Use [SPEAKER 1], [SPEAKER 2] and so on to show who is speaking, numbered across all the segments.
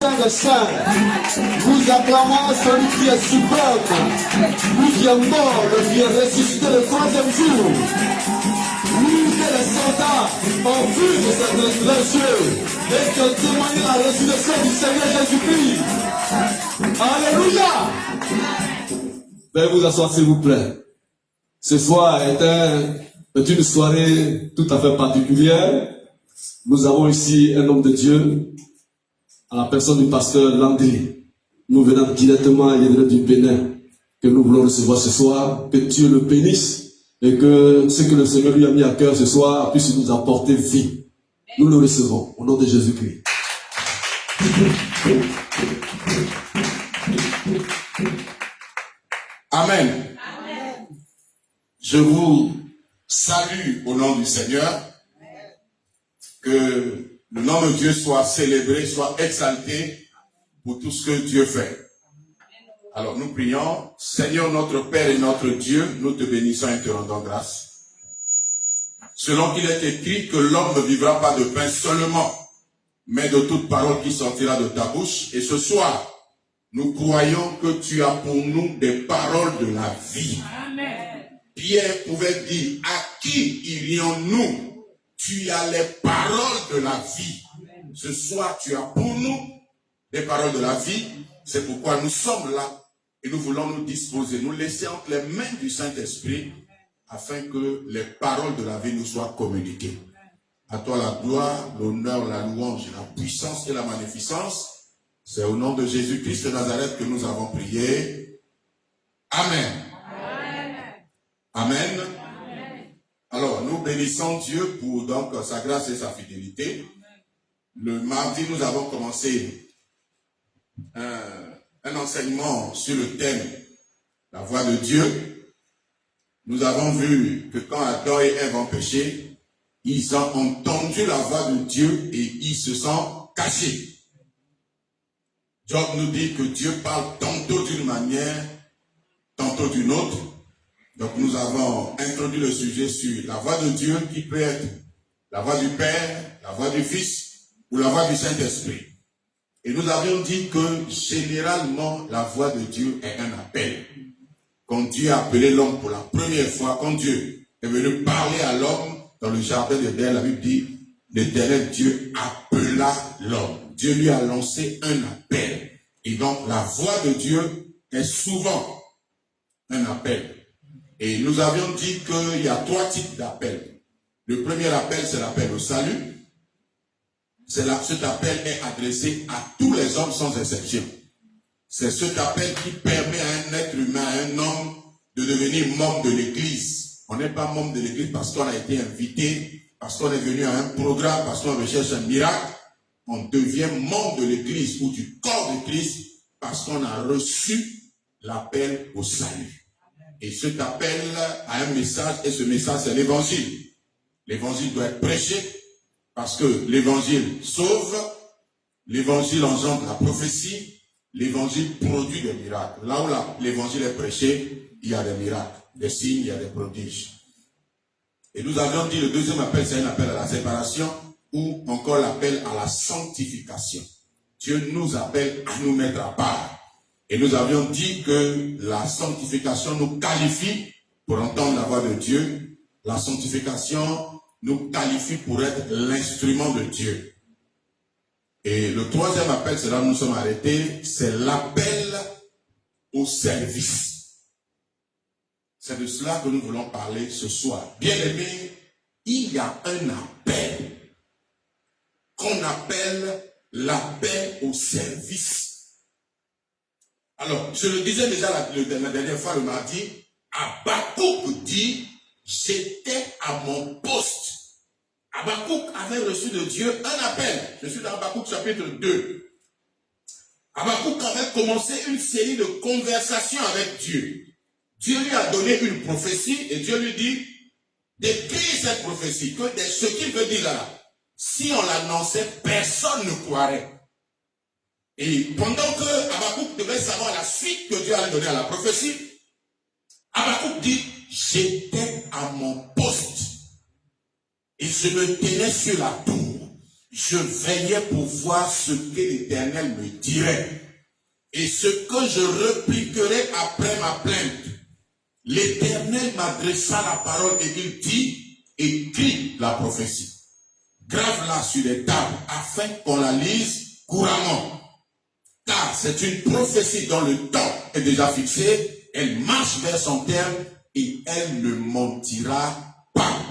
[SPEAKER 1] Saint, nous acclamons celui qui est suprême, lui qui est mort, le qui est ressuscité le troisième jour. Lui que les soldats ont vu de cette résurrection et qui ont témoigné la résurrection du Seigneur Jésus-Christ. Alléluia! Veuillez vous asseoir s'il vous plaît. Ce soir est une soirée tout à fait particulière. Nous avons ici un homme de Dieu, à la personne du pasteur Landry. Nous venons directement du Bénin, que nous voulons recevoir ce soir. Que Dieu le bénisse et que ce que le Seigneur lui a mis à cœur ce soir puisse nous apporter vie. Nous le recevons au nom de Jésus-Christ.
[SPEAKER 2] Amen. Amen. Je vous salue au nom du Seigneur. Que le nom de Dieu soit célébré, soit exalté pour tout ce que Dieu fait. Alors nous prions. Seigneur notre Père et notre Dieu, nous te bénissons et te rendons grâce. Selon qu'il est écrit que l'homme ne vivra pas de pain seulement, mais de toute parole qui sortira de ta bouche. Et ce soir, nous croyons que tu as pour nous des paroles de la vie. Amen. Pierre pouvait dire, à qui irions-nous? Tu as les paroles de la vie. Amen. Ce soir, tu as pour nous des paroles de la vie. C'est pourquoi nous sommes là et nous voulons nous disposer, nous laisser entre les mains du Saint-Esprit afin que les paroles de la vie nous soient communiquées. À toi la gloire, l'honneur, la louange, la puissance et la magnificence. C'est au nom de Jésus-Christ de Nazareth que nous avons prié. Amen. Amen. Amen. Alors, nous bénissons Dieu pour donc sa grâce et sa fidélité. Le mardi, nous avons commencé un enseignement sur le thème la voix de Dieu. Nous avons vu que quand Adam et Ève ont péché, ils ont entendu la voix de Dieu et ils se sont cachés. Job nous dit que Dieu parle tantôt d'une manière, tantôt d'une autre. Donc nous avons introduit le sujet sur la voix de Dieu qui peut être la voix du Père, la voix du Fils ou la voix du Saint-Esprit. Et nous avions dit que généralement la voix de Dieu est un appel. Quand Dieu a appelé l'homme pour la première fois, quand Dieu est venu parler à l'homme dans le jardin d'Éden, la Bible dit, l'Éternel Dieu appela l'homme. Dieu lui a lancé un appel. Et donc la voix de Dieu est souvent un appel. Et nous avions dit qu'il y a 3 types d'appels. Le premier appel, c'est l'appel au salut. Cet appel est adressé à tous les hommes sans exception. C'est cet appel qui permet à un être humain, à un homme, de devenir membre de l'Église. On n'est pas membre de l'Église parce qu'on a été invité, parce qu'on est venu à un programme, parce qu'on recherche un miracle. On devient membre de l'Église ou du corps de Christ parce qu'on a reçu l'appel au salut. Et cet appel a un message, et ce message c'est l'évangile. L'évangile doit être prêché, parce que l'évangile sauve, l'évangile engendre la prophétie, l'évangile produit des miracles. Là où l'évangile est prêché, il y a des miracles, des signes, il y a des prodiges. Et nous avions dit le deuxième appel, c'est un appel à la séparation, ou encore l'appel à la sanctification. Dieu nous appelle à nous mettre à part. Et nous avions dit que la sanctification nous qualifie pour entendre la voix de Dieu. La sanctification nous qualifie pour être l'instrument de Dieu. Et le troisième appel, c'est là où nous sommes arrêtés, c'est l'appel au service. C'est de cela que nous voulons parler ce soir. Bien-aimés, il y a un appel qu'on appelle l'appel au service. Alors, je le disais déjà la dernière fois, le mardi, Habakkuk dit, j'étais à mon poste. Habakkuk avait reçu de Dieu un appel. Je suis dans Habakkuk chapitre 2. Habakkuk avait commencé une série de conversations avec Dieu. Dieu lui a donné une prophétie et Dieu lui dit d'écrire cette prophétie. Que ce qu'il veut dire là, si on l'annonçait, personne ne croirait. Et pendant que Habakkuk devait savoir la suite que Dieu allait donner à la prophétie, Habakkuk dit, j'étais à mon poste et je me tenais sur la tour. je veillais pour voir ce que l'Éternel me dirait et ce que je répliquerai après ma plainte. L'Éternel m'adressa la parole et il dit, écris la prophétie. Grave-la sur les tables afin qu'on la lise couramment. Car c'est une prophétie dont le temps est déjà fixé, elle marche vers son terme et elle ne mentira pas.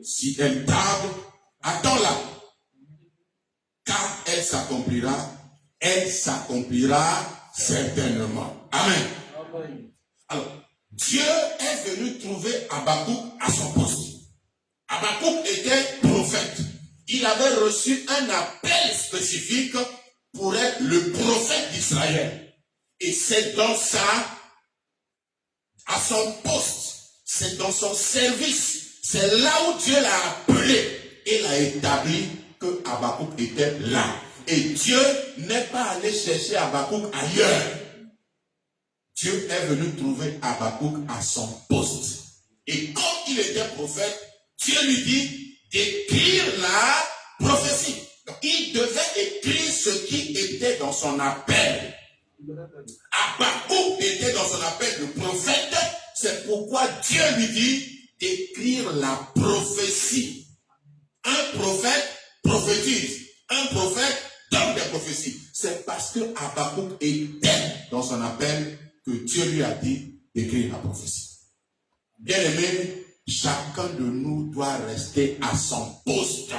[SPEAKER 2] Si elle tarde, attends-la. Car elle s'accomplira certainement. Amen. Alors, Dieu est venu trouver Habakkuk à son poste. Habakkuk était prophète. Il avait reçu un appel spécifique pour être le prophète d'Israël. Et c'est dans à son poste, c'est dans son service, c'est là où Dieu l'a appelé et l'a établi que Habakkuk était là. Et Dieu n'est pas allé chercher Habakkuk ailleurs. Dieu est venu trouver Habakkuk à son poste. Et comme il était prophète, Dieu lui dit d'écrire la prophétie. Donc, il devait écrire ce qui était dans son appel. Habakkuk était dans son appel de prophète. C'est pourquoi Dieu lui dit d'écrire la prophétie. Un prophète prophétise. Un prophète donne des prophéties. C'est parce que Habakkuk était dans son appel que Dieu lui a dit d'écrire la prophétie. Bien aimé, chacun de nous doit rester à son poste.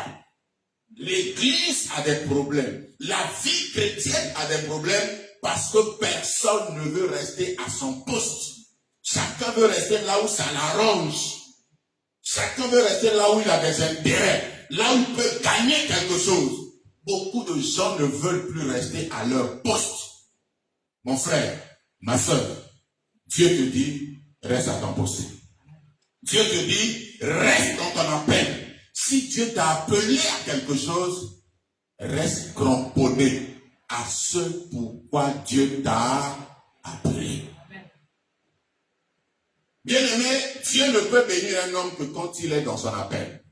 [SPEAKER 2] L'Église a des problèmes. La vie chrétienne a des problèmes parce que personne ne veut rester à son poste. Chacun veut rester là où ça l'arrange. Chacun veut rester là où il a des intérêts, là où il peut gagner quelque chose. Beaucoup de gens ne veulent plus rester à leur poste. Mon frère, ma soeur, Dieu te dit, reste à ton poste. Dieu te dit, reste dans ton appel. Si Dieu t'a appelé à quelque chose, reste cramponné à ce pourquoi Dieu t'a appelé. Bien-aimé, Dieu ne peut bénir un homme que quand il est dans son appel.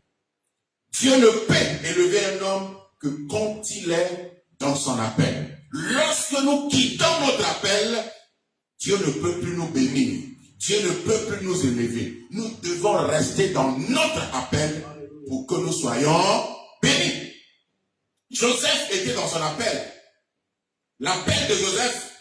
[SPEAKER 2] Dieu ne peut élever un homme que quand il est dans son appel. Lorsque nous quittons notre appel, Dieu ne peut plus nous bénir. Dieu ne peut plus nous élever. Nous devons rester dans notre appel pour que nous soyons bénis. Joseph était dans son appel. L'appel de Joseph,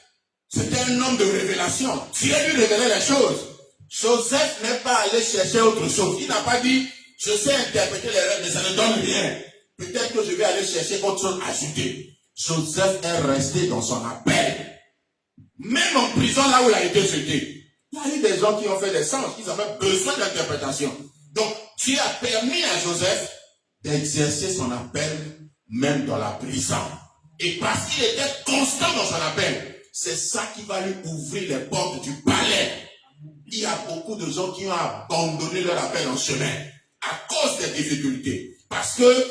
[SPEAKER 2] c'était un homme de révélation. Dieu lui révélait les choses. Joseph n'est pas allé chercher autre chose. Il n'a pas dit, je sais interpréter les rêves, mais ça ne donne rien. Peut-être que je vais aller chercher autre chose à ajouter. Joseph est resté dans son appel. Même en prison, là où il a été jeté, il y a eu des gens qui ont fait des sens, qui avaient besoin d'interprétation. Donc, Dieu a permis à Joseph d'exercer son appel, même dans la prison. Et parce qu'il était constant dans son appel, c'est ça qui va lui ouvrir les portes du palais. Il y a beaucoup de gens qui ont abandonné leur appel en chemin à cause des difficultés. Parce que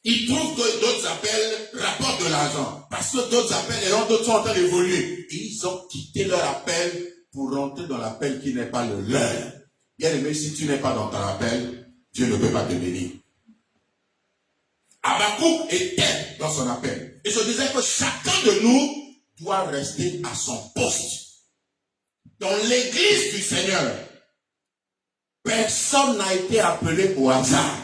[SPEAKER 2] ils trouvent que d'autres appels rapportent de l'argent. Parce que d'autres appels, les autres sont en train d'évoluer. Et ils ont quitté leur appel pour rentrer dans l'appel qui n'est pas le leur. Bien aimé, si tu n'es pas dans ton appel, Dieu ne peut pas te bénir. Habakkuk était dans son appel. Et je disais que chacun de nous doit rester à son poste. Dans l'église du Seigneur, personne n'a été appelé au hasard.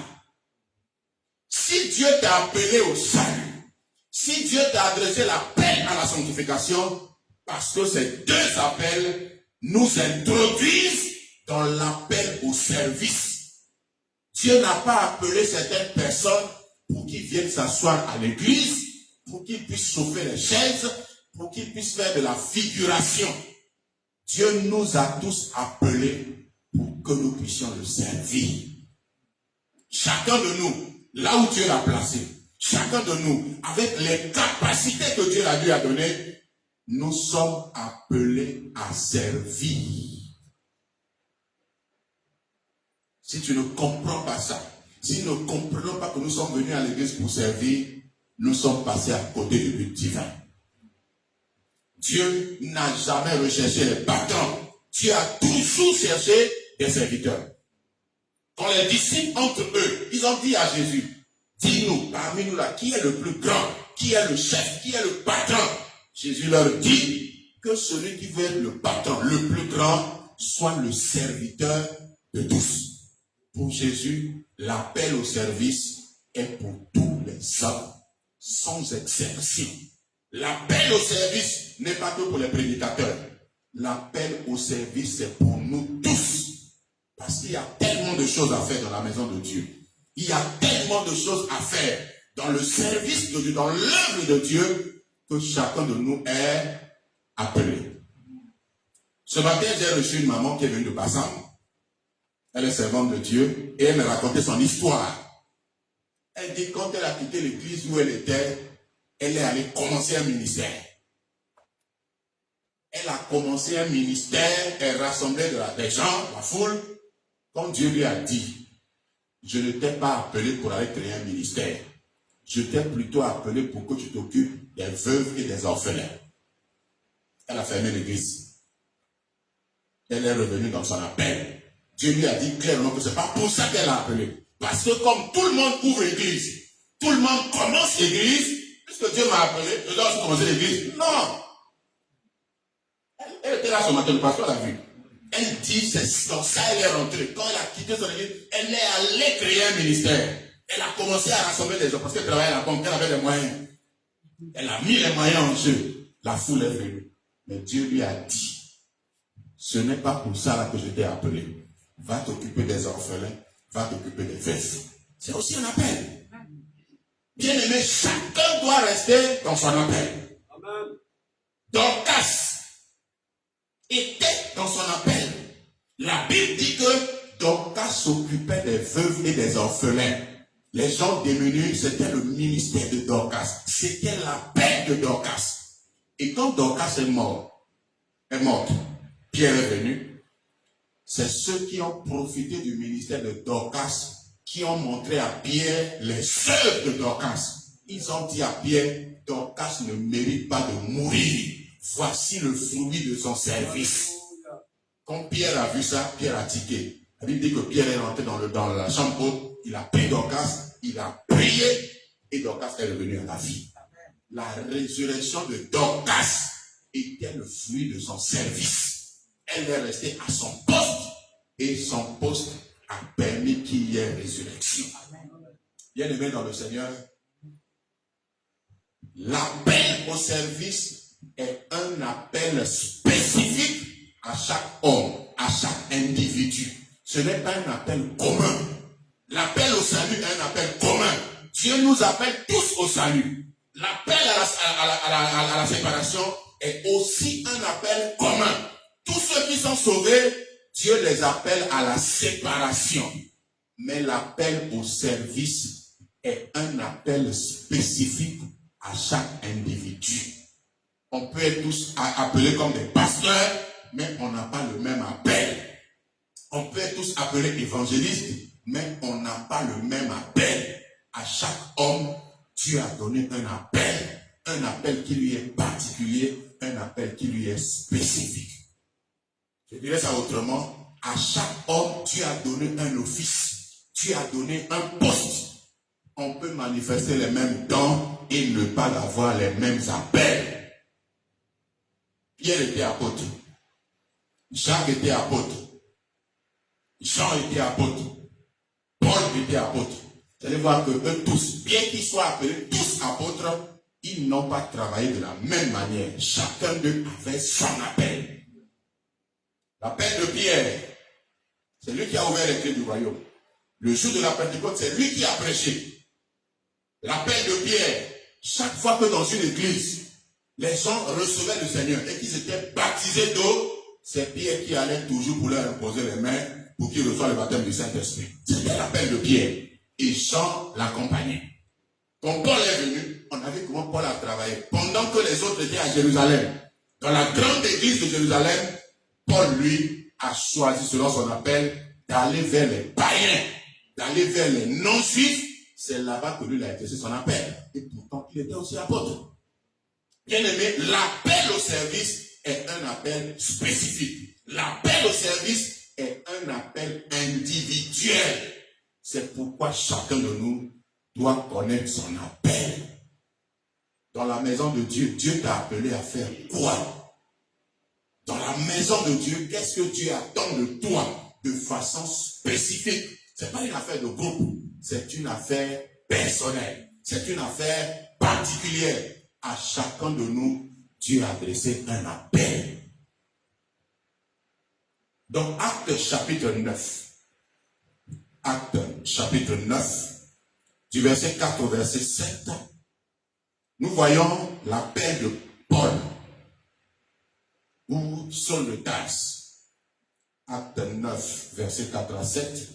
[SPEAKER 2] Si Dieu t'a appelé au salut, si Dieu t'a adressé l'appel à la sanctification, parce que ces deux appels nous introduisent dans l'appel au service. Dieu n'a pas appelé certaines personnes pour qu'ils viennent s'asseoir à l'église, pour qu'ils puissent chauffer les chaises, pour qu'ils puissent faire de la figuration. Dieu nous a tous appelés pour que nous puissions le servir. Chacun de nous, là où Dieu l'a placé, chacun de nous, avec les capacités que Dieu lui a données, nous sommes appelés à servir. Si tu ne comprends pas ça, si nous ne comprenons pas que nous sommes venus à l'église pour servir, nous sommes passés à côté du but divin. Dieu n'a jamais recherché les patrons. Dieu a toujours cherché des serviteurs. Quand les disciples entre eux, ils ont dit à Jésus, dis-nous, parmi nous là, qui est le plus grand, qui est le chef, qui est le patron? Jésus leur dit que celui qui veut être le patron, le plus grand, soit le serviteur de tous. Pour Jésus, l'appel au service est pour tous les hommes, sans exception. L'appel au service n'est pas que pour les prédicateurs. L'appel au service, c'est pour nous tous. Parce qu'il y a tellement de choses à faire dans la maison de Dieu. Il y a tellement de choses à faire dans le service de Dieu, dans l'œuvre de Dieu, que chacun de nous est appelé. Ce matin, j'ai reçu une maman qui est venue de Bassam. Elle est servante de Dieu et elle me racontait son histoire. Elle dit quand elle a quitté l'église où elle était, elle est allée commencer un ministère. Elle a commencé un ministère, elle rassemblait des gens, la foule, comme Dieu lui a dit. Je ne t'ai pas appelé pour aller créer un ministère. Je t'ai plutôt appelé pour que tu t'occupes des veuves et des orphelins. Elle a fermé l'église. Elle est revenue dans son appel. Dieu lui a dit clairement que ce n'est pas pour ça qu'elle a appelé. Parce que comme tout le monde ouvre l'église, tout le monde commence l'église, puisque Dieu m'a appelé, je dois aussi commencer l'église. Non. Elle était là ce matin, le pasteur l'a vu. Elle dit, c'est dans ça elle est rentrée. Quand elle a quitté son église, elle est allée créer un ministère. Elle a commencé à rassembler des gens parce qu'elle travaillait à la banque, elle avait des moyens. Elle a mis les moyens en jeu. La foule est venue. Mais Dieu lui a dit, ce n'est pas pour ça là que je t'ai appelé. Va t'occuper des orphelins, va t'occuper des veufs. C'est aussi un appel. Bien aimé, chacun doit rester dans son appel. Amen. Dorcas était dans son appel. La Bible dit que Dorcas s'occupait des veuves et des orphelins. Les gens démunis, c'était le ministère de Dorcas. C'était l'appel de Dorcas. Et quand Dorcas est morte, Pierre est venu. C'est ceux qui ont profité du ministère de Dorcas qui ont montré à Pierre les œuvres de Dorcas. Ils ont dit à Pierre, Dorcas ne mérite pas de mourir. Voici le fruit de son service. Quand Pierre a vu ça, Pierre a tiqué. La Bible dit que Pierre est rentré dans la chambre haute, il a pris Dorcas, il a prié et Dorcas est revenu à la vie. La résurrection de Dorcas était le fruit de son service. Elle est restée à son poste et son poste a permis qu'il y ait résurrection. Bien aimé dans le Seigneur, l'appel au service est un appel spécifique à chaque homme, à chaque individu. Ce n'est pas un appel commun. L'appel au salut est un appel commun. Dieu nous appelle tous au salut. L'appel à la séparation est aussi un appel commun. Tous ceux qui sont sauvés, Dieu les appelle à la séparation. Mais l'appel au service est un appel spécifique à chaque individu. On peut être tous appelés comme des pasteurs, mais on n'a pas le même appel. On peut être tous appelés évangélistes, mais on n'a pas le même appel. À chaque homme, Dieu a donné un appel qui lui est particulier, un appel qui lui est spécifique. Je dirais ça autrement, à chaque homme, Dieu a donné un office, Dieu a donné un poste. On peut manifester les mêmes dons et ne pas avoir les mêmes appels. Pierre était apôtre, Jacques était apôtre, Jean était apôtre, Paul était apôtre. Vous allez voir que eux tous, bien qu'ils soient appelés tous apôtres, ils n'ont pas travaillé de la même manière. Chacun d'eux avait son appel. L'appel de Pierre, c'est lui qui a ouvert les clés du royaume. Le jour de la Pentecôte, c'est lui qui a prêché. L'appel de Pierre, chaque fois que dans une église, les gens recevaient le Seigneur et qu'ils étaient baptisés d'eau, c'est Pierre qui allait toujours pour leur imposer les mains pour qu'ils reçoivent le baptême du Saint-Esprit. C'était l'appel de Pierre. Et Jean l'accompagnait. Quand Paul est venu, on a vu comment Paul a travaillé. Pendant que les autres étaient à Jérusalem, dans la grande église de Jérusalem, Paul, lui, a choisi, selon son appel, d'aller vers les païens, d'aller vers les non-juifs. C'est là-bas que lui, il a exercé son appel. Et pourtant, il était aussi apôtre. Bien aimé, l'appel au service est un appel spécifique. L'appel au service est un appel individuel. C'est pourquoi chacun de nous doit connaître son appel. Dans la maison de Dieu, Dieu t'a appelé à faire quoi? Dans la maison de Dieu, qu'est-ce que Dieu attend de toi de façon spécifique? Ce n'est pas une affaire de groupe, c'est une affaire personnelle. C'est une affaire particulière. À chacun de nous, Dieu a adressé un appel. Dans Actes chapitre 9, Actes chapitre 9, du verset 4 au verset 7, nous voyons l'appel de Paul ou Saul de Tarse. Acte 9, verset 4 à 7.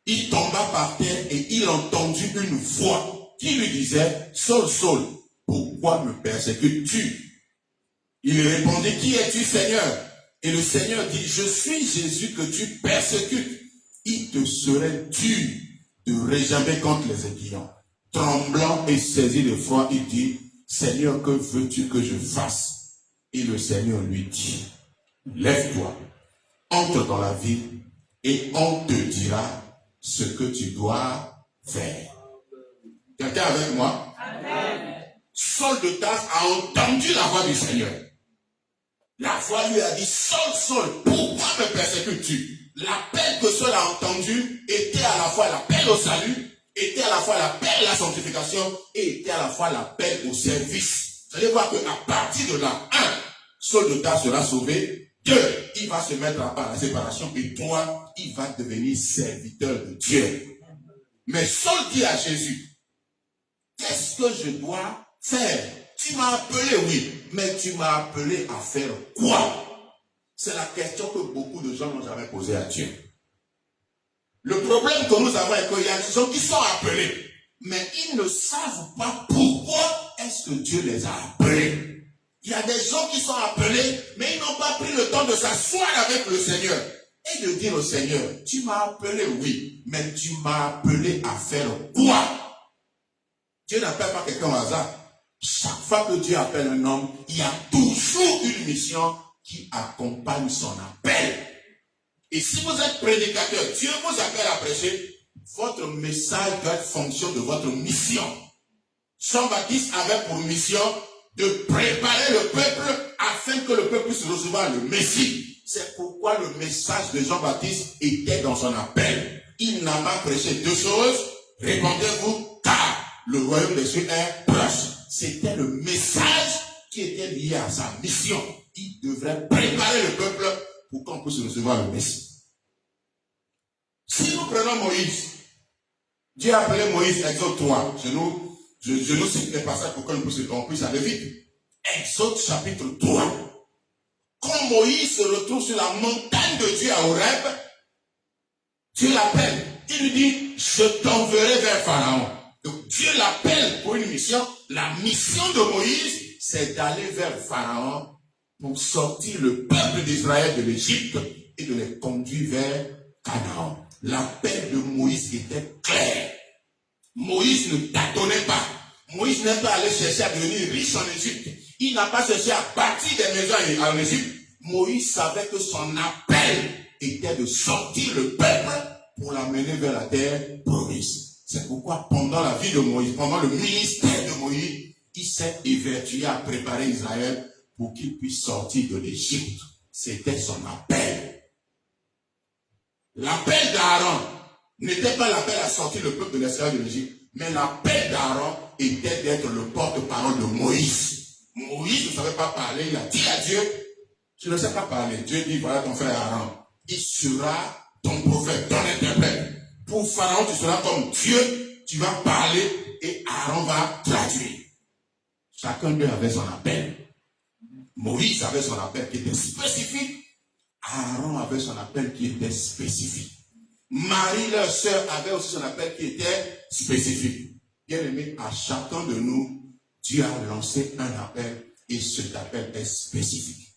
[SPEAKER 2] Il tomba par terre et il entendit une voix qui lui disait, Saul, Saul, pourquoi me persécutes-tu? Il répondit, qui es-tu, Seigneur? Et le Seigneur dit, je suis Jésus que tu persécutes. Il te serait dur de réjamber contre les aiguillons. Tremblant et saisi de froid, il dit, Seigneur, que veux-tu que je fasse? Et le Seigneur lui dit, lève-toi, entre dans la ville et on te dira ce que tu dois faire. Quelqu'un avec moi? Amen. Saul de Tarse a entendu la voix du Seigneur. La voix lui a dit, Saul, Saul, pourquoi me persécutes-tu? L'appel que Saul a entendu était à la fois l'appel au salut, était à la fois l'appel à la sanctification et était à la fois l'appel au service. Vous allez voir qu'à partir de là, 1, Saul de Tarse sera sauvé. 2, il va se mettre à part la séparation. Et 3, il va devenir serviteur de Dieu. Mais Saul dit à Jésus, qu'est-ce que je dois faire? Tu m'as appelé, oui, mais tu m'as appelé à faire quoi? C'est la question que beaucoup de gens n'ont jamais posée à Dieu. Le problème que nous avons est qu'il y a des gens qui sont appelés, mais ils ne savent pas pourquoi est-ce que Dieu les a appelés. Il y a des gens qui sont appelés, mais ils n'ont pas pris le temps de s'asseoir avec le Seigneur et de dire au Seigneur, tu m'as appelé, oui, mais tu m'as appelé à faire quoi? Dieu n'appelle pas quelqu'un au hasard. Chaque fois que Dieu appelle un homme, il y a toujours une mission qui accompagne son appel. Et si vous êtes prédicateur, Dieu vous appelle à prêcher, votre message doit être fonction de votre mission. Jean-Baptiste avait pour mission de préparer le peuple afin que le peuple puisse recevoir le Messie. C'est pourquoi le message de Jean-Baptiste était dans son appel. Il n'a pas prêché deux choses. Répondez-vous, car le royaume des cieux est proche. C'était le message qui était lié à sa mission. Il devrait préparer le peuple pour qu'on puisse recevoir le Messie. Si nous prenons Moïse, Dieu a appelé Moïse, Exode 3. Je nous cite les passages pour qu'on puisse aller vite. Exode chapitre 3. Quand Moïse se retrouve sur la montagne de Dieu à Horeb, Dieu l'appelle. Il lui dit, je t'enverrai vers Pharaon. Donc Dieu l'appelle pour une mission. La mission de Moïse, c'est d'aller vers Pharaon pour sortir le peuple d'Israël de l'Égypte et de les conduire vers Canaan. L'appel de Moïse était clair. Moïse ne tâtonnait pas. Moïse n'est pas allé chercher à devenir riche en Égypte. Il n'a pas cherché à bâtir des maisons en Égypte. Moïse savait que son appel était de sortir le peuple pour l'amener vers la terre promise. C'est pourquoi pendant la vie de Moïse, pendant le ministère de Moïse, il s'est évertué à préparer Israël pour qu'il puisse sortir de l'Égypte. C'était son appel. L'appel d'Aaron n'était pas l'appel à sortir le peuple de l'esclavage de l'Égypte, mais l'appel d'Aaron était d'être le porte-parole de Moïse. Moïse ne savait pas parler, il a dit à Dieu, je ne sais pas parler. Dieu dit, voilà ton frère Aaron, il sera ton prophète, ton interprète. Pour Pharaon, tu seras comme Dieu, tu vas parler et Aaron va traduire. Chacun d'eux avait son appel. Moïse avait son appel qui était spécifique. Aaron avait son appel qui était spécifique. Marie, leur sœur, avait aussi son appel qui était spécifique. Bien aimé, à chacun de nous, Dieu a lancé un appel et cet appel est spécifique.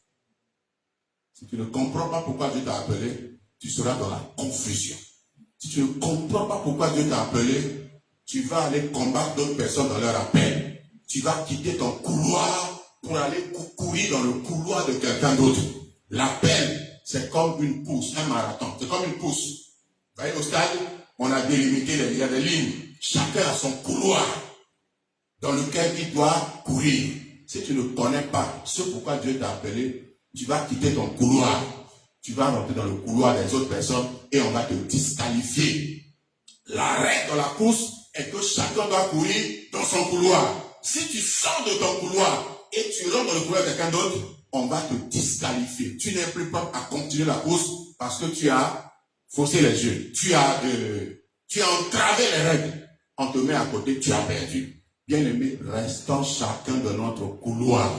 [SPEAKER 2] Si tu ne comprends pas pourquoi Dieu t'a appelé, tu seras dans la confusion. Si tu ne comprends pas pourquoi Dieu t'a appelé, tu vas aller combattre d'autres personnes dans leur appel. Tu vas quitter ton couloir pour aller courir dans le couloir de quelqu'un d'autre. L'appel, c'est comme une course, un marathon. C'est comme une course. Vous voyez, au stade, on a délimité, il y a des lignes. Chacun a son couloir dans lequel il doit courir. Si tu ne connais pas ce pourquoi Dieu t'a appelé, tu vas quitter ton couloir. Tu vas rentrer dans le couloir des autres personnes et on va te disqualifier. La règle dans la course est que chacun doit courir dans son couloir. Si tu sors de ton couloir et tu rentres dans le couloir de quelqu'un d'autre, on va te disqualifier. Tu n'es plus propre à continuer la course parce que tu as faussé les yeux. Tu as entravé les règles. On te met à côté, tu as perdu. Bien-aimés, restons chacun de notre couloir.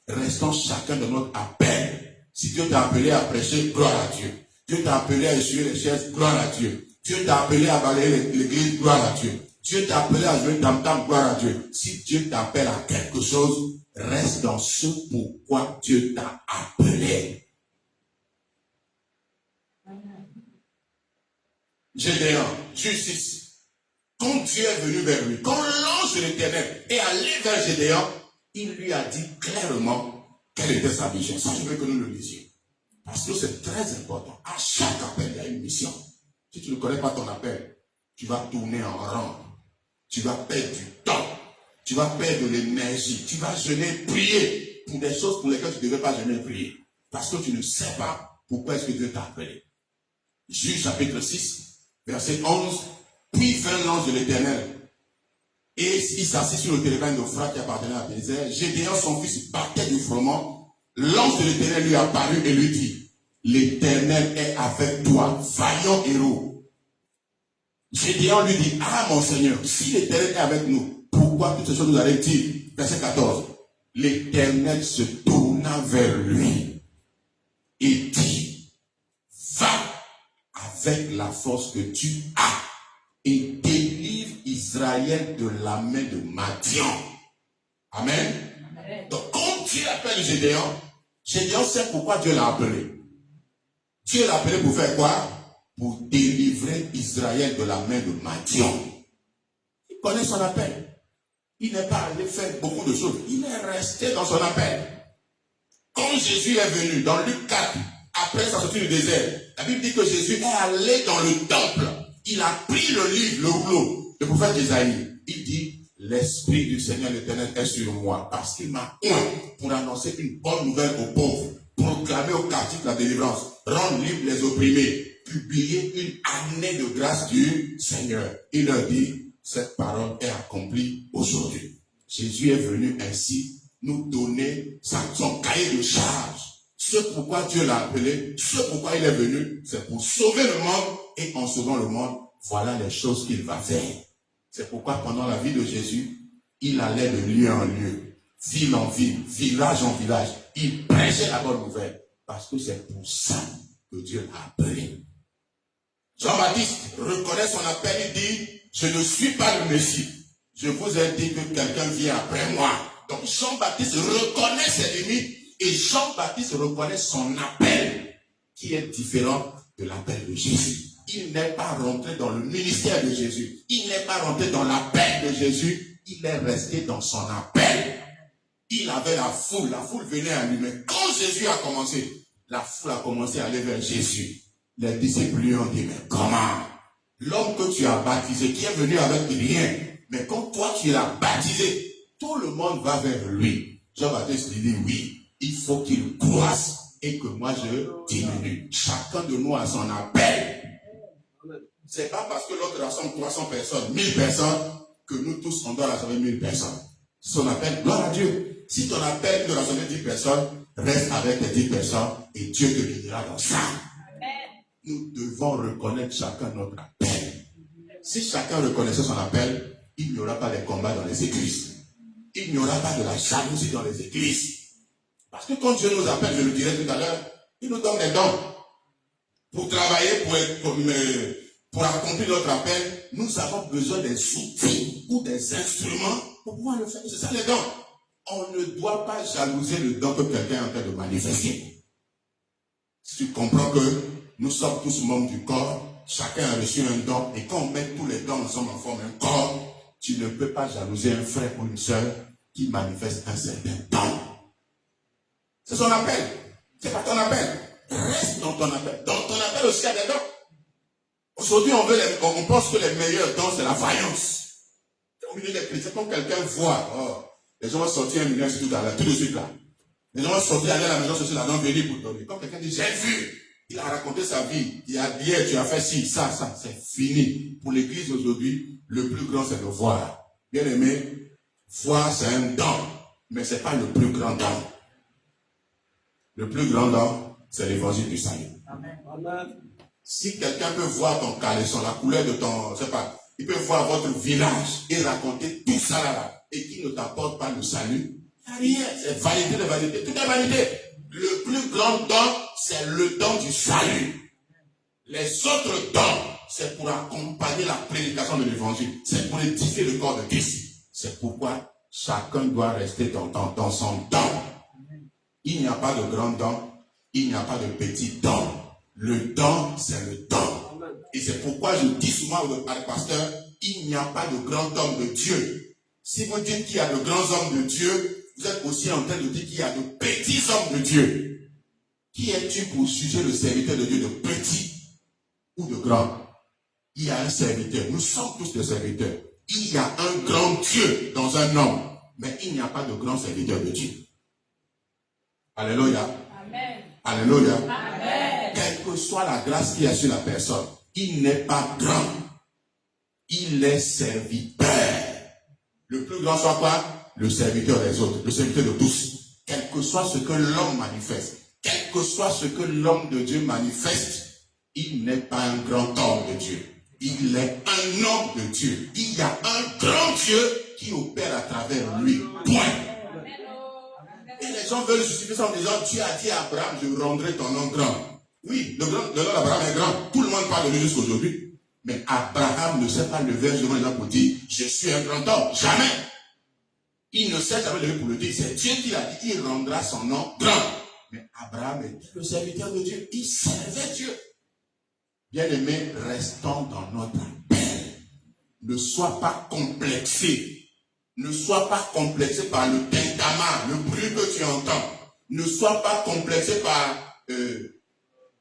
[SPEAKER 2] Restons chacun de notre appel. Si Dieu t'a appelé à prêcher, gloire à Dieu. Dieu t'a appelé à essuyer les chaises, gloire à Dieu. Dieu t'a appelé à balayer l'église, gloire à Dieu. Dieu t'a appelé à jouer tam-tam, gloire à Dieu. Si Dieu t'appelle à quelque chose, reste dans ce pourquoi Dieu t'a appelé. Gédéon, justice. Quand Dieu est venu vers lui, quand l'ange de l'Éternel est allé vers Gédéon, il lui a dit clairement quelle était sa mission. Ça, je veux que nous le lisions. Parce que c'est très important. À chaque appel, il y a une mission. Si tu ne connais pas ton appel, tu vas tourner en rond. Tu vas perdre du temps. Tu vas perdre de l'énergie. Tu vas jeûner, prier pour des choses pour lesquelles tu ne devais pas jeûner et prier. Parce que tu ne sais pas pourquoi est-ce que Dieu t'a appelé. Juge chapitre 6, verset 11. Puis vint l'ange de l'Éternel. Et il s'assit sur le téléphone d'Ophra qui appartenait à Bézère. Gédéon, son fils, battait du froment. L'ange de l'Éternel lui apparut et lui dit, l'Éternel est avec toi, vaillant héros. Gédéon lui dit, ah mon Seigneur, si l'Éternel est avec nous, pourquoi toutes ces choses nous arrivent-ils? Verset 14. L'Éternel se tourna vers lui et dit, va avec la force que tu as et délivre Israël de la main de Madian. Amen. Amen. Donc, quand Dieu appelle Gédéon, Gédéon sait pourquoi Dieu l'a appelé. Dieu l'a appelé pour faire quoi? Pour délivrer Israël de la main de Madian. Il connaît son appel. Il n'est pas allé faire beaucoup de choses. Il est resté dans son appel. Quand Jésus est venu, dans Luc 4, après sa sortie du désert, la Bible dit que Jésus est allé dans le temple. Il a pris le livre, le rouleau, le prophète Isaïe. Il dit, l'Esprit du Seigneur l'Éternel est sur moi, parce qu'il m'a oint pour annoncer une bonne nouvelle aux pauvres, proclamer aux captifs la délivrance, rendre libres les opprimés, publier une année de grâce du Seigneur. Il leur dit, cette parole est accomplie aujourd'hui. Jésus est venu ainsi nous donner son cahier de charge. Ce pourquoi Dieu l'a appelé, ce pourquoi il est venu, c'est pour sauver le monde. Et en sauvant le monde, voilà les choses qu'il va faire. C'est pourquoi pendant la vie de Jésus, il allait de lieu en lieu, ville en ville, village en village. Il prêchait la bonne nouvelle. Parce que c'est pour ça que Dieu l'a appelé. Jean-Baptiste reconnaît son appel, il dit, je ne suis pas le Messie. Je vous ai dit que quelqu'un vient après moi. Donc Jean-Baptiste reconnaît ses limites et Jean-Baptiste reconnaît son appel qui est différent de l'appel de Jésus. Il n'est pas rentré dans le ministère de Jésus. Il n'est pas rentré dans l'appel de Jésus. Il est resté dans son appel. Il avait la foule venait à lui. Mais quand Jésus a commencé, la foule a commencé à aller vers Jésus. Les disciples lui ont dit, mais comment? L'homme que tu as baptisé, qui est venu avec rien, mais quand toi tu l'as baptisé, tout le monde va vers lui. Jean-Baptiste lui dit, oui, il faut qu'il croisse et que moi je diminue. Chacun de nous a son appel. C'est pas parce que l'autre rassemble 300 personnes, 1000 personnes, que nous tous on doit rassembler 1000 personnes. Son appel, gloire à Dieu. Si ton appel de rassembler 10 personnes, reste avec les 10 personnes et Dieu te bénira dans ça. Nous devons reconnaître chacun notre appel. Si chacun reconnaissait son appel, il n'y aura pas de combat dans les églises. Il n'y aura pas de la jalousie dans les églises. Parce que quand Dieu nous appelle, je le dirai tout à l'heure, il nous donne des dons. Pour travailler, pour accomplir notre appel, nous avons besoin des outils ou des instruments pour pouvoir le faire. C'est ça les dons. On ne doit pas jalouser le don que quelqu'un est en train de manifester. Si tu comprends que nous sommes tous membres du corps, chacun a reçu un don, et quand on met tous les dons ensemble en forme un corps, tu ne peux pas jalouser un frère ou une sœur qui manifeste un certain don. C'est son appel. C'est pas ton appel. Reste dans ton appel. Dans ton appel aussi, il y a des dons. Aujourd'hui, on pense que les meilleurs dons, c'est la vaillance. au milieu des chrétiens, quand quelqu'un voit, oh, les gens vont sortir 1 million tout à l'heure, tout de suite là. Les gens vont sortir, aller à la maison, ceci là, donc venir pour donner. Quand quelqu'un dit, j'ai vu, il a raconté sa vie, il a dit, tu as fait ci, ça, c'est fini. Pour l'église aujourd'hui, le plus grand c'est de voir. Bien aimé, voir c'est un don, mais c'est pas le plus grand don. Le plus grand don, c'est l'évangile du salut.
[SPEAKER 1] Amen.
[SPEAKER 2] Si quelqu'un peut voir ton caleçon, la couleur de ton, je sais pas, il peut voir votre village et raconter tout ça là, et qui ne t'apporte pas le salut, rien, c'est vanité de vanité, tout est vanité. Le plus grand don, c'est le don du salut. Les autres dons, c'est pour accompagner la prédication de l'évangile, c'est pour édifier le corps de Christ. C'est pourquoi chacun doit rester dans son don. Il n'y a pas de grand don, il n'y a pas de petit don. Le don, c'est le don. Et c'est pourquoi je dis souvent aux pasteurs, il n'y a pas de grand homme de Dieu. Si vous dites qu'il y a de grands hommes de Dieu, vous êtes aussi en train de dire qu'il y a de petits hommes de Dieu. Qui es-tu pour juger le serviteur de Dieu de petit ou de grand? Il y a un serviteur. Nous sommes tous des serviteurs. Il y a un grand Dieu dans un homme, mais il n'y a pas de grand serviteur de Dieu. Alléluia.
[SPEAKER 3] Amen.
[SPEAKER 2] Alléluia.
[SPEAKER 3] Amen.
[SPEAKER 2] Quelle que soit la grâce qui est sur la personne, il n'est pas grand. Il est serviteur. Le plus grand soit quoi? Le serviteur des autres, le serviteur de tous. Quel que soit ce que l'homme manifeste, quel que soit ce que l'homme de Dieu manifeste, il n'est pas un grand homme de Dieu. Il est un homme de Dieu. Il y a un grand Dieu qui opère à travers lui. Point. Et les gens veulent justifier ça en disant, Dieu a dit à Abraham, je rendrai ton nom grand. Oui, le nom d'Abraham est grand. Tout le monde parle de lui jusqu'aujourd'hui. Mais Abraham ne s'est pas levé devant les gens pour dire, je suis un grand homme. Jamais. Il ne s'est jamais levé pour le dire. C'est Dieu qui l'a dit, il rendra son nom grand. Mais Abraham était le serviteur de Dieu. Il servait Dieu. Bien-aimés, restons dans notre appel. Ne sois pas complexé. Ne sois pas complexé par le tintamarre, le bruit que tu entends. Ne sois pas complexé par...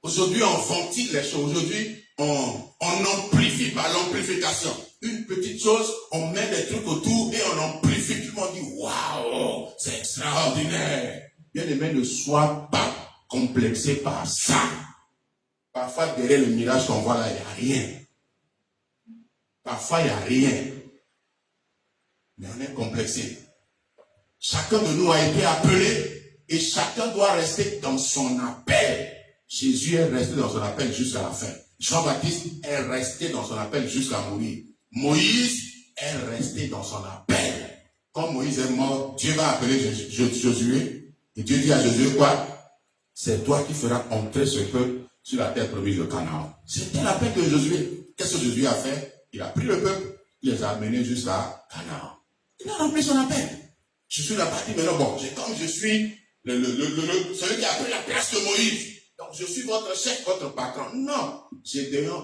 [SPEAKER 2] aujourd'hui, on ventile les choses. Aujourd'hui, on amplifie par l'amplification. Une petite chose, on met des trucs autour et on amplifie. Tout le monde dit, waouh, c'est extraordinaire. Bien-aimé, ne sois pas complexé par ça. Parfois, derrière le mirage qu'on voit là, il n'y a rien. Parfois, il n'y a rien. Mais on est complexé. Chacun de nous a été appelé et chacun doit rester dans son appel. Jésus est resté dans son appel jusqu'à la fin. Jean-Baptiste est resté dans son appel jusqu'à mourir. Moïse est resté dans son appel. Quand Moïse est mort, Dieu va appeler Josué. Et Dieu dit à Josué quoi? C'est toi qui feras entrer ce peuple sur la terre promise de Canaan. C'était l'appel de Josué. Qu'est-ce que Josué a fait? Il a pris le peuple, il les a amenés jusqu'à Canaan. Il a rempli son appel. Je suis la partie, mais non, bon, comme je suis celui qui a pris la place de Moïse. Donc je suis votre chef, votre patron. Non.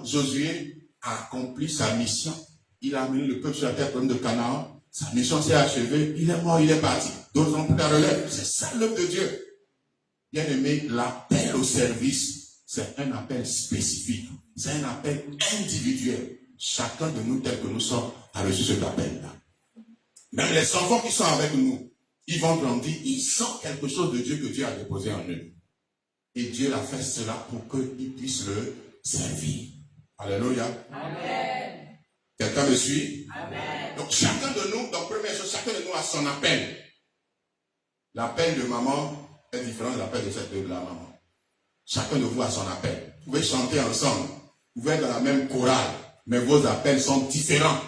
[SPEAKER 2] Josué a accompli sa mission. Il a amené le peuple sur la terre promise de Canaan. Sa mission s'est achevée. Il est mort, il est parti. D'autres ont pris la relève. C'est ça l'œuvre de Dieu. Bien aimé, l'appel au service, c'est un appel spécifique. C'est un appel individuel. Chacun de nous, tel que nous sommes, a reçu cet appel-là. Même les enfants qui sont avec nous, ils vont grandir, ils sentent quelque chose de Dieu que Dieu a déposé en eux. Et Dieu a fait cela pour qu'ils puissent le servir. Alléluia. Amen. Quelqu'un me suit? Amen. Donc chacun de nous, donc première chose, chacun de nous a son appel. L'appel de maman est différent de l'appel de la maman. Chacun de vous a son appel. Vous pouvez chanter ensemble. Vous pouvez être dans la même chorale, mais vos appels sont différents.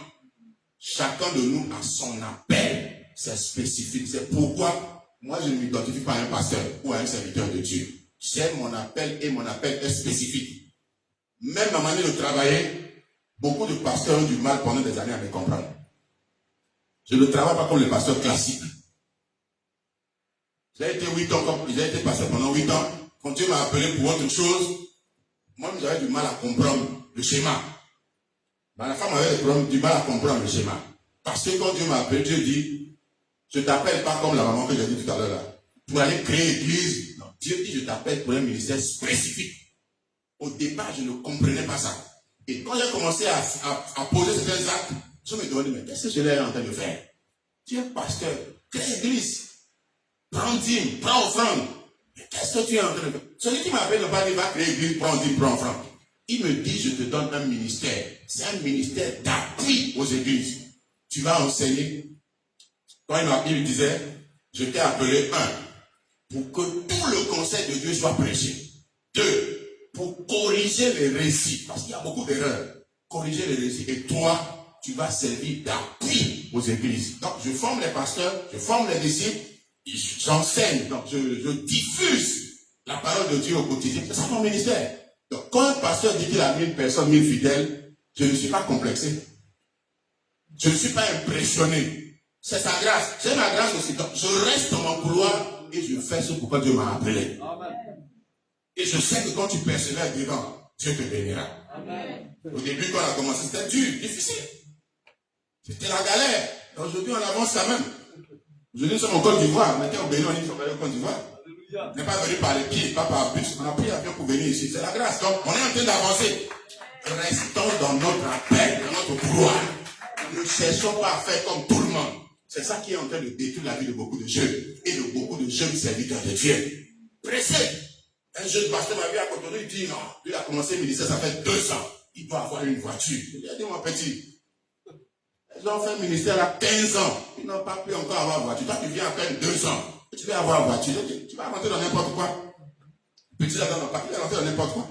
[SPEAKER 2] Chacun de nous a son appel. C'est spécifique. C'est pourquoi moi je ne m'identifie pas à un pasteur ou à un serviteur de Dieu. J'ai mon appel et mon appel est spécifique. Même ma manière de travailler, beaucoup de pasteurs ont du mal pendant des années à me comprendre. Je ne travaille pas comme les pasteurs classiques. J'ai été 8 ans, j'ai été pasteur pendant 8 ans. Quand Dieu m'a appelé pour autre chose, moi j'avais du mal à comprendre le schéma. Ma femme avait du mal à comprendre le schéma. Parce que quand Dieu m'a appelé, Dieu dit, je ne t'appelle pas comme la maman que j'ai dit tout à l'heure là. Pour aller créer l'église. Non, Dieu dit, je t'appelle pour un ministère spécifique. Au départ, je ne comprenais pas ça. Et quand j'ai commencé à poser certains actes, Je me demande, mais qu'est-ce que je l'ai en train de faire? Tu es pasteur, crée église, prends dîme, prends offrande. Mais qu'est-ce que tu es en train de faire? Celui qui m'appelle ne va dire, va créer église, prends dîme, prends offrande. Il me dit, je te donne un ministère. C'est un ministère d'appui aux églises. Tu vas enseigner. Quand il me disait, je t'ai appelé, 1, pour que tout le conseil de Dieu soit prêché. 2, pour corriger les récits. Parce qu'il y a beaucoup d'erreurs. Corriger les récits. Et toi, tu vas servir d'appui aux églises. Donc, je forme les pasteurs, je forme les disciples, j'enseigne, donc je diffuse la parole de Dieu au quotidien. C'est ça mon ministère. Donc, quand un pasteur dit qu'il a 1000 personnes, 1000 fidèles, je ne suis pas complexé. Je ne suis pas impressionné. C'est sa grâce. J'ai ma grâce aussi. Donc, je reste dans mon couloir et je fais ce pourquoi Dieu m'a appelé. Amen. Et je sais que quand tu persévères devant, Dieu te bénira. Amen. Au début, quand on a commencé, c'était dur, difficile. C'était la galère. Aujourd'hui, on avance quand même. Aujourd'hui, nous sommes en Côte d'Ivoire. Maintenant, au Bénin, on est en Côte d'Ivoire. On n'est pas venu par les pieds, pas par bus. On a pris l'avion pour venir ici. C'est la grâce. Donc, on est en train d'avancer. Restons dans notre appel, dans notre couloir. Ne cherchons pas à faire comme tout le monde. C'est ça qui est en train de détruire la vie de beaucoup de jeunes et de beaucoup de jeunes serviteurs de Dieu. Pressé. Un jeune pasteur m'a vu à Cotonou, il dit non, lui a commencé le ministère, ça fait 2 ans. Il doit avoir une voiture. Il a dit, mon petit, ils ont fait un ministère à 15 ans. Ils n'ont pas pu encore avoir une voiture. Toi, tu viens à peine 2 ans. Tu vas avoir une voiture. Tu vas rentrer dans n'importe quoi. Petit là dans il va rentrer dans n'importe quoi.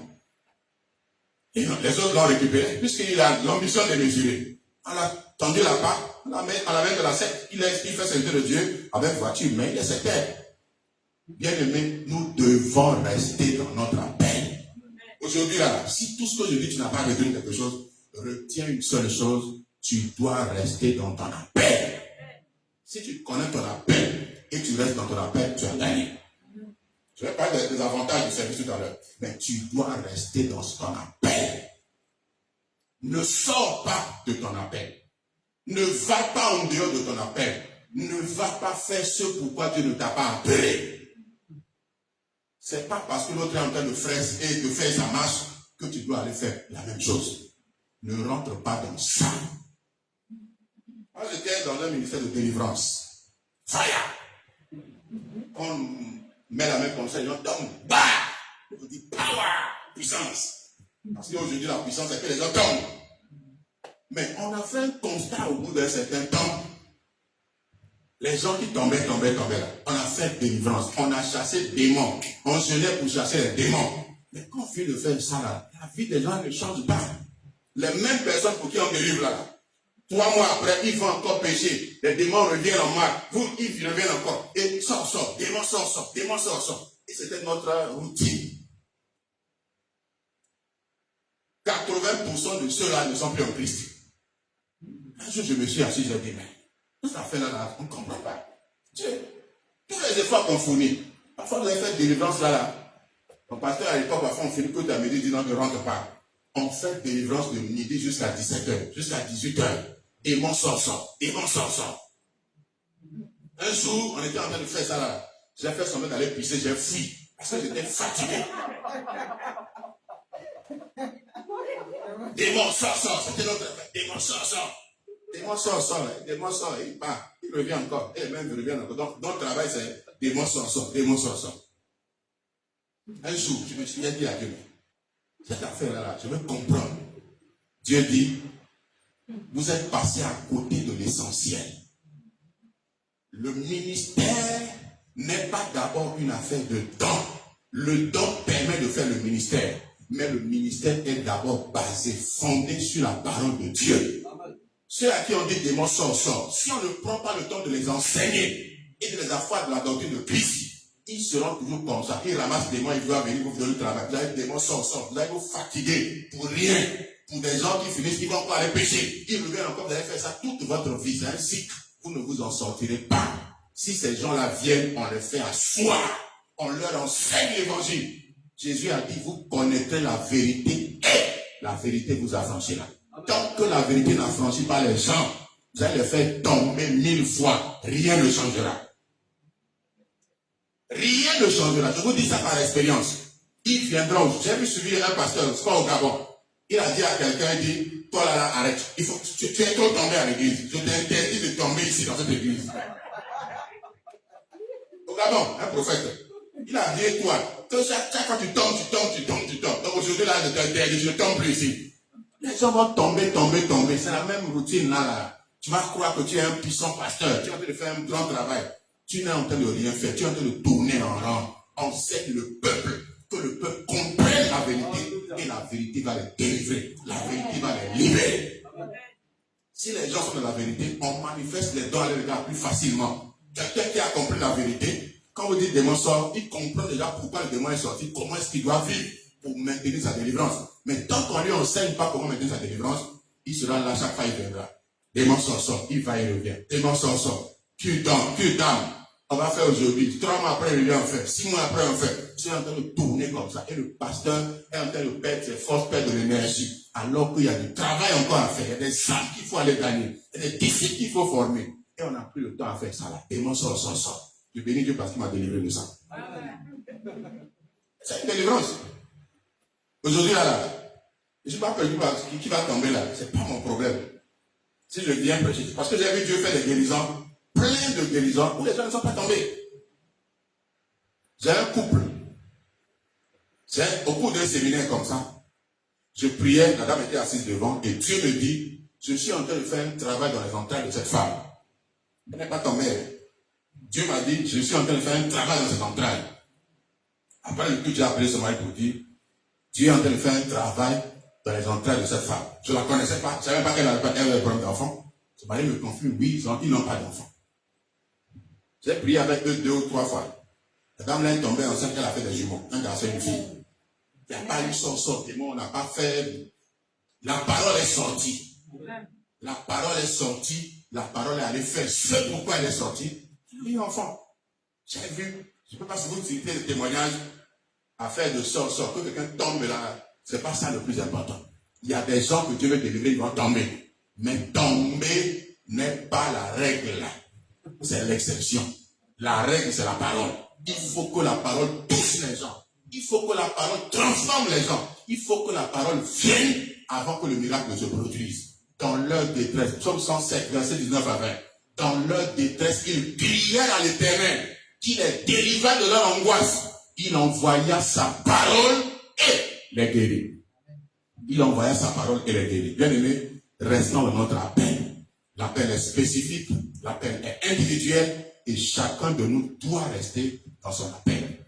[SPEAKER 2] Et non, les autres l'ont récupéré, puisqu'il a l'ambition de mesurer. On a tendu la part. On la met de la secte. Il fait serviteur de Dieu avec voiture, mais il est sectaire. Bien aimé, nous devons rester dans notre appel. Aujourd'hui, là, si tout ce que je dis, tu n'as pas retenu quelque chose, retiens une seule chose, tu dois rester dans ton appel. Si tu connais ton appel et tu restes dans ton appel, tu as gagné. Je vais parler des avantages du service tout à l'heure, mais tu dois rester dans ton appel. Ne sors pas de ton appel. Ne va pas en dehors de ton appel. Ne va pas faire ce pourquoi Dieu ne t'a pas appelé. C'est pas parce que l'autre est en train de faire sa marche que tu dois aller faire la même chose. Ne rentre pas dans ça. Moi, j'étais dans un ministère de délivrance. Fire! On met la main comme ça, les gens tombent. Bah! On dit power! Puissance. Parce qu'aujourd'hui, la puissance, c'est que les gens tombent. Mais on a fait un constat au bout d'un certain temps. Les gens qui tombaient là. On a fait délivrance. On a chassé des démons. On se lève pour chasser les démons. Mais quand on fait de faire ça là, la vie des gens ne change pas. Les mêmes personnes pour qui on délivre là. 3 mois après, ils vont encore pécher. Les démons reviennent en marque. Ils reviennent encore. Et sort. Démon sort. Et c'était notre routine. 80% de ceux-là ne sont plus en Christ. Un jour, je me suis assis, j'ai dit, mais cette affaire-là, on ne comprend pas. Tous les efforts qu'on fournit, parfois on a fait délivrance là. Mon pasteur à l'époque, parfois on finit que tu as midi, dit non, ne rentre pas. On fait délivrance de midi jusqu'à 17h, jusqu'à 18h. Démon sort. Un jour, on était en train de faire ça là. J'ai fait semblant d'aller pisser, j'ai fui. Parce que j'étais fatigué. Démon sort, c'était notre affaire. Démon sort, il part, il revient encore, et même il revient encore. Donc, notre travail, c'est démon sort. Un jour, je me suis dit à Dieu, cette affaire-là, je veux comprendre. Dieu dit, vous êtes passé à côté de l'essentiel. Le ministère n'est pas d'abord une affaire de don. Le don permet de faire le ministère. Mais le ministère est d'abord basé, fondé sur la parole de Dieu. Ceux à qui on dit démon sort. Si on ne prend pas le temps de les enseigner et de les avoir de la doctrine de Christ, ils seront toujours comme ça. Ils ramassent des démons, ils doivent venir vous donner le travail. Vous avez des démons sort. Vous allez vous fatiguer pour rien. Pour des gens qui finissent, ils vont encore aller pécher. Ils reviennent encore, vous allez faire ça toute votre vie. C'est un cycle. Vous ne vous en sortirez pas. Si ces gens-là viennent, on les fait asseoir. On leur enseigne l'évangile. Jésus a dit, vous connaîtrez la vérité et la vérité vous affranchira. Tant que la vérité n'affranchit pas les gens, vous allez les faire tomber 1000 fois. Rien ne changera. Rien ne changera. Je vous dis ça par expérience. Ils viendront. J'ai vu suivre un pasteur, c'est pas au Gabon. Il a dit à quelqu'un, il dit, toi là, arrête. Tu es trop tombé à l'église. Je t'interdis de tomber ici dans cette église. Au Gabon, un prophète, il a dit toi, que chaque fois tu tombes. Donc aujourd'hui là, je ne tombe plus ici. Les gens vont tomber. C'est la même routine là. Tu vas croire que tu es un puissant pasteur. Tu es en train de faire un grand travail. Tu n'es en train de rien faire. Tu es en train de tourner en rond. On sait que le peuple comprenne la vérité. Et la vérité va les délivrer. La vérité va les libérer. Si les gens sont dans la vérité, on manifeste les dons à leur égard plus facilement. Quelqu'un qui a compris la vérité, quand vous dites démon sort, il comprend déjà pourquoi le démon est sorti, comment est-ce qu'il doit vivre pour maintenir sa délivrance. Mais tant qu'on lui enseigne pas comment maintenir sa délivrance, il sera là chaque fois il viendra. Démon sort, il va et revient. Démon sort, tu dames. On va faire aujourd'hui, 3 mois après il revient en fait, 6 mois après on fait. Tu es en train de tourner comme ça. Et le pasteur est en train de perdre ses forces, perdre de l'énergie. Alors qu'il y a du travail encore à faire. Il y a des âmes qu'il faut aller gagner. Il y a des disciples qu'il faut former. Et on n'a plus le temps à faire ça là. Démon sort. Je bénis Dieu parce qu'il m'a délivré de ça. C'est une délivrance. Aujourd'hui là, je ne suis pas perdu qui va tomber là. Ce n'est pas mon problème. Si je viens prêcher, parce que j'ai vu Dieu faire des guérisons, plein de guérisons, où les gens ne sont pas tombés. J'ai un couple. Au cours d'un séminaire comme ça, je priais, la dame était assise devant, et Dieu me dit, je suis en train de faire un travail dans les entrailles de cette femme. Elle n'est pas tombée. Dieu m'a dit, je suis en train de faire un travail dans ses entrailles. Après le culte, j'ai appelé ce mari pour dire, Dieu est en train de faire un travail dans les entrailles de cette femme. Je ne la connaissais pas, je ne savais pas qu'elle avait un problème d'enfant. Ce mari me confirme, oui, ils n'ont pas d'enfant. J'ai prié avec eux 2 ou 3 fois. La dame là est tombée enceinte, elle a fait des jumeaux, un garçon et une fille. Il n'y a pas eu son témoin, on n'a pas fait. La parole est sortie. La parole est sortie, la parole est allée faire ce pourquoi elle est sortie. Oui, enfant. J'ai vu, je ne peux pas si vous utilisez des témoignages à faire de sort, que quelqu'un tombe là. Ce n'est pas ça le plus important. Il y a des gens que Dieu veut délivrer, ils vont tomber. Mais tomber n'est pas la règle. C'est l'exception. La règle, c'est la parole. Il faut que la parole touche les gens. Il faut que la parole transforme les gens. Il faut que la parole vienne avant que le miracle se produise. Dans leur détresse, Psaume 107, verset 19 à 20. Dans leur détresse, ils prièrent à l'Éternel, qui les délivra de leur angoisse. Il envoya sa parole et les guérit. Il envoya sa parole et les guérit. Bien aimé, restons dans notre appel. L'appel est spécifique, l'appel est individuel et chacun de nous doit rester dans son appel.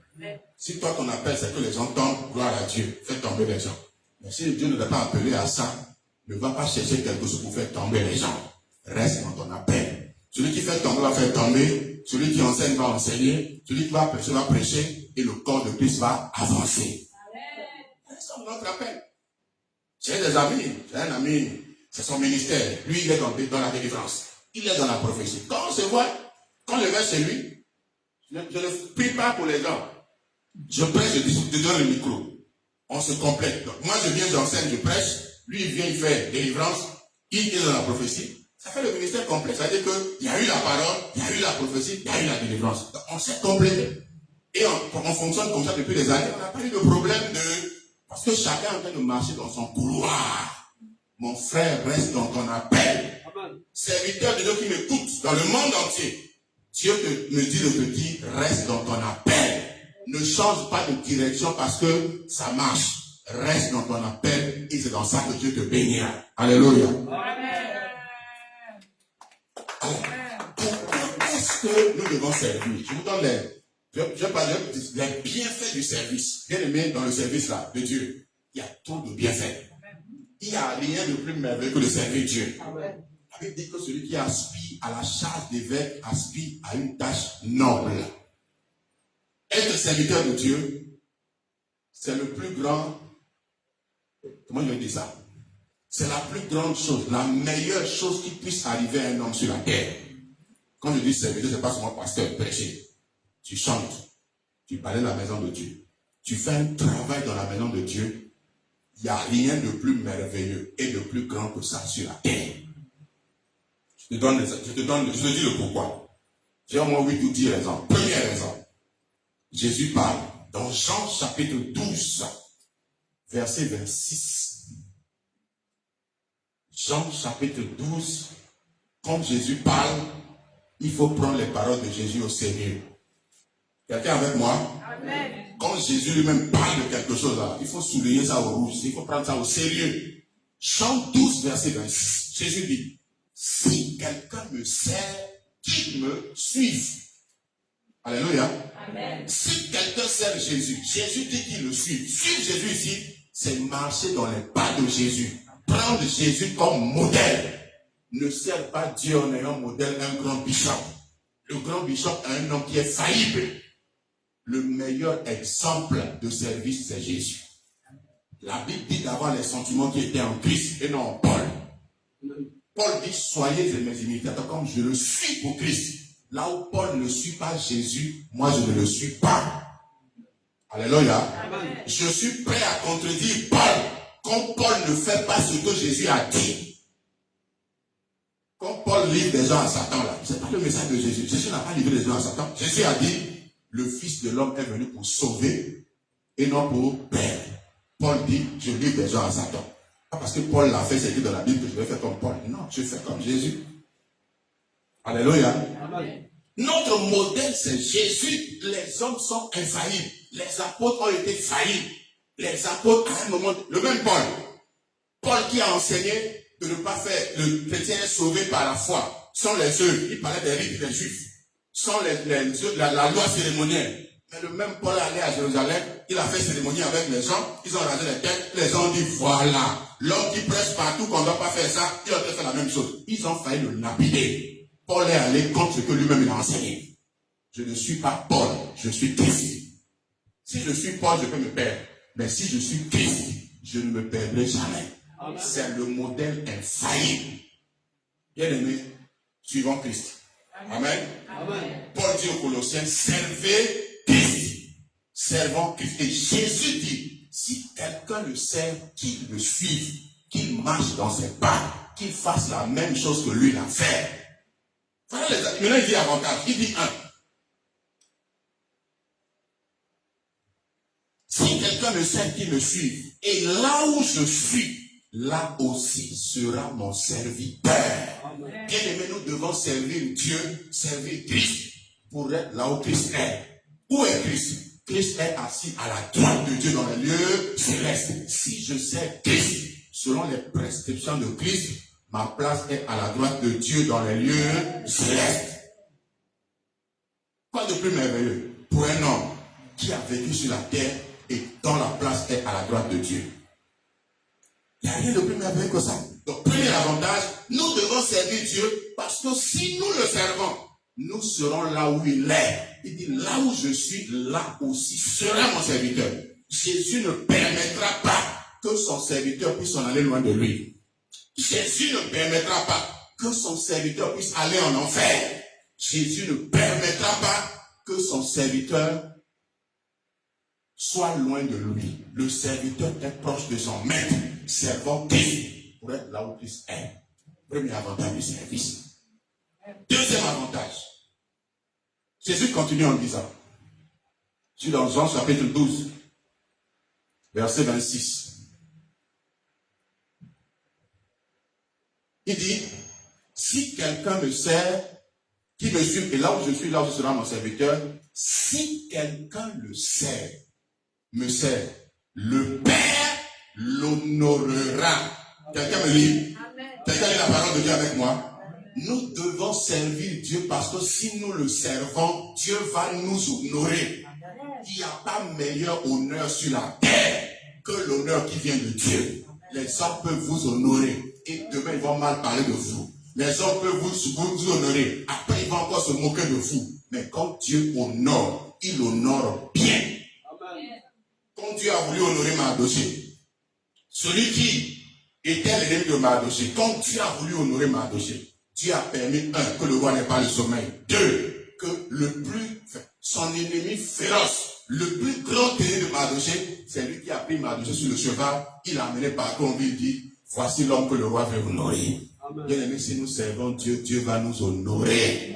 [SPEAKER 2] Si toi ton appel c'est que les gens tombent, gloire à Dieu, fais tomber les gens. Mais si Dieu ne t'a pas appelé à ça, ne va pas chercher quelque chose pour faire tomber les gens. Reste dans ton appel. Celui qui fait tomber va faire tomber, celui qui enseigne va enseigner, celui qui va prêcher et le corps de Christ va avancer. Reste dans notre appel. J'ai des amis, j'ai un ami, c'est son ministère. Lui, il est dans la délivrance. Il est dans la prophétie. Quand on se voit, quand je vais chez lui, je ne prie pas pour les gens. Je prêche, je donne le micro. On se complète. Donc, moi, je viens, j'enseigne, je prêche. Lui, il vient, il fait délivrance. Il est dans la prophétie. Ça fait le ministère complet. Ça veut dire qu'il y a eu la parole, il y a eu la prophétie, il y a eu la délivrance. Donc, on s'est complété. Et on fonctionne comme ça depuis des années. On n'a pas eu de problème parce que chacun est en train de marcher dans son couloir. Mon frère, reste dans ton appel. Serviteur de Dieu qui m'écoute dans le monde entier. Dieu me dit de te dire, reste dans ton appel. Ne change pas de direction parce que ça marche. Reste dans ton appel et c'est dans ça que Dieu te bénira. Alléluia. Alors, pourquoi est-ce que nous devons servir? Je vous donne les bienfaits du service. Bien aimé, dans le service là, de Dieu, il y a trop de bienfaits. Il n'y a rien de plus merveilleux que de servir Dieu. La Bible dit que celui qui aspire à la charge d'évêque aspire à une tâche noble. Être serviteur de Dieu, c'est le plus grand. Comment je vais dire ça? C'est la plus grande chose, la meilleure chose qui puisse arriver à un homme sur la terre. Quand je dis serviteur, ce n'est pas seulement pasteur, prêcher. Tu chantes, tu balais la maison de Dieu. Tu fais un travail dans la maison de Dieu. Il n'y a rien de plus merveilleux et de plus grand que ça sur la terre. Je te dis le pourquoi. J'ai au moins 8 ou 10 raisons. Première raison. Jésus parle dans Jean chapitre 12, verset 26. Jean chapitre 12, quand Jésus parle, il faut prendre les paroles de Jésus au sérieux. Quelqu'un avec moi? Amen. Quand Jésus lui-même parle de quelque chose, là, il faut souligner ça au rouge, il faut prendre ça au sérieux. Jean 12, verset 26, Jésus dit, si quelqu'un me sert, qu'il me suive. Alléluia. Amen. Si quelqu'un sert Jésus, Jésus dit qu'il le suit. Suivre Jésus ici, c'est marcher dans les pas de Jésus. Prendre Jésus comme modèle. Ne sert pas Dieu en ayant modèle un grand bishop. Le grand bishop est un homme qui est faillible. Le meilleur exemple de service, c'est Jésus. La Bible dit d'avoir les sentiments qui étaient en Christ et non en Paul. Paul dit, soyez mes imitateurs comme je le suis pour Christ. Là où Paul ne suit pas Jésus, moi je ne le suis pas. Alléluia. Amen. Je suis prêt à contredire Paul quand Paul ne fait pas ce que Jésus a dit. Quand Paul livre des gens à Satan, là, c'est pas le message de Jésus. Jésus n'a pas livré des gens à Satan. Jésus a dit, le Fils de l'homme est venu pour sauver et non pour perdre. Paul dit, je livre des gens à Satan. Pas parce que Paul l'a fait, c'est écrit dans la Bible que je vais faire comme Paul. Non, je fais comme Jésus. Alléluia. Amen. Notre modèle, c'est Jésus. Les hommes sont infaillibles. Les apôtres ont été faillibles. Les apôtres, à un moment, le même Paul. Paul qui a enseigné de ne pas faire, le chrétien est sauvé par la foi. Sans les œuvres, il parlait des rites des juifs. Sans la loi cérémonielle. Mais le même Paul est allé à Jérusalem, il a fait cérémonie avec les gens, ils ont rasé les têtes, les gens ont dit, voilà, l'homme qui prêche partout qu'on ne doit pas faire ça, il a fait la même chose. Ils ont failli le lapider. Paul est allé contre ce que lui-même il a enseigné. Je ne suis pas Paul, je suis Christ. Si je suis Paul, je peux me perdre. Mais si je suis Christ, je ne me perdrai jamais. Amen. C'est le modèle infaillible. Bien aimé, suivons Christ. Amen. Amen. Paul dit aux Colossiens, servez Christ. Servons Christ. Et Jésus dit, si quelqu'un le sert, qu'il le suive, qu'il marche dans ses pas, qu'il fasse la même chose que lui l'a fait. Voilà les amis. Maintenant, il dit avantage. Il dit si quelqu'un me sert, qu'il me suive. Et là où je suis, là aussi sera mon serviteur. Bien aimé, nous devons servir Dieu, servir Christ, pour être là où Christ est. Où est Christ? Christ est assis à la droite de Dieu dans les lieux célestes. Si je sers Christ, selon les prescriptions de Christ, ma place est à la droite de Dieu dans les lieux célestes. Quoi de plus merveilleux pour un homme qui a vécu sur la terre et dont la place est à la droite de Dieu? Il n'y a rien de plus merveilleux que ça. Donc, premier avantage, nous devons servir Dieu parce que si nous le servons, nous serons là où il est. Il dit, là où je suis, là aussi sera mon serviteur. Jésus ne permettra pas que son serviteur puisse en aller loin de lui. Jésus ne permettra pas que son serviteur puisse aller en enfer. Jésus ne permettra pas que son serviteur soit loin de lui. Le serviteur est proche de son maître. Servons Christ pour être là où Christ est. Premier avantage du service. Deuxième avantage. Jésus continue en disant, je suis dans Jean chapitre 12, verset 26. Il dit, si quelqu'un me sert, qui me suit, et là où je suis, là où sera mon serviteur, si quelqu'un me sert, le Père l'honorera. Quelqu'un me lit? Quelqu'un lit la parole de Dieu avec moi? Nous devons servir Dieu parce que si nous le servons, Dieu va nous honorer. Il n'y a pas meilleur honneur sur la terre que l'honneur qui vient de Dieu. Les hommes peuvent vous honorer et demain ils vont mal parler de vous. Les hommes peuvent vous honorer. Après ils vont encore se moquer de vous. Mais quand Dieu honore, il honore bien. Quand Dieu a voulu honorer Mardoché, celui qui était l'ennemi de Mardoché, quand Dieu a voulu honorer Mardoché, Dieu a permis, que le roi n'ait pas le sommeil. 2, que son ennemi féroce, le plus grand ennemi de Mardoché, c'est lui qui a pris Mardoché sur le cheval, il l'a amené partout en ville, il dit, voici l'homme que le roi veut honorer. Bien aimé, si nous servons Dieu, Dieu va nous honorer.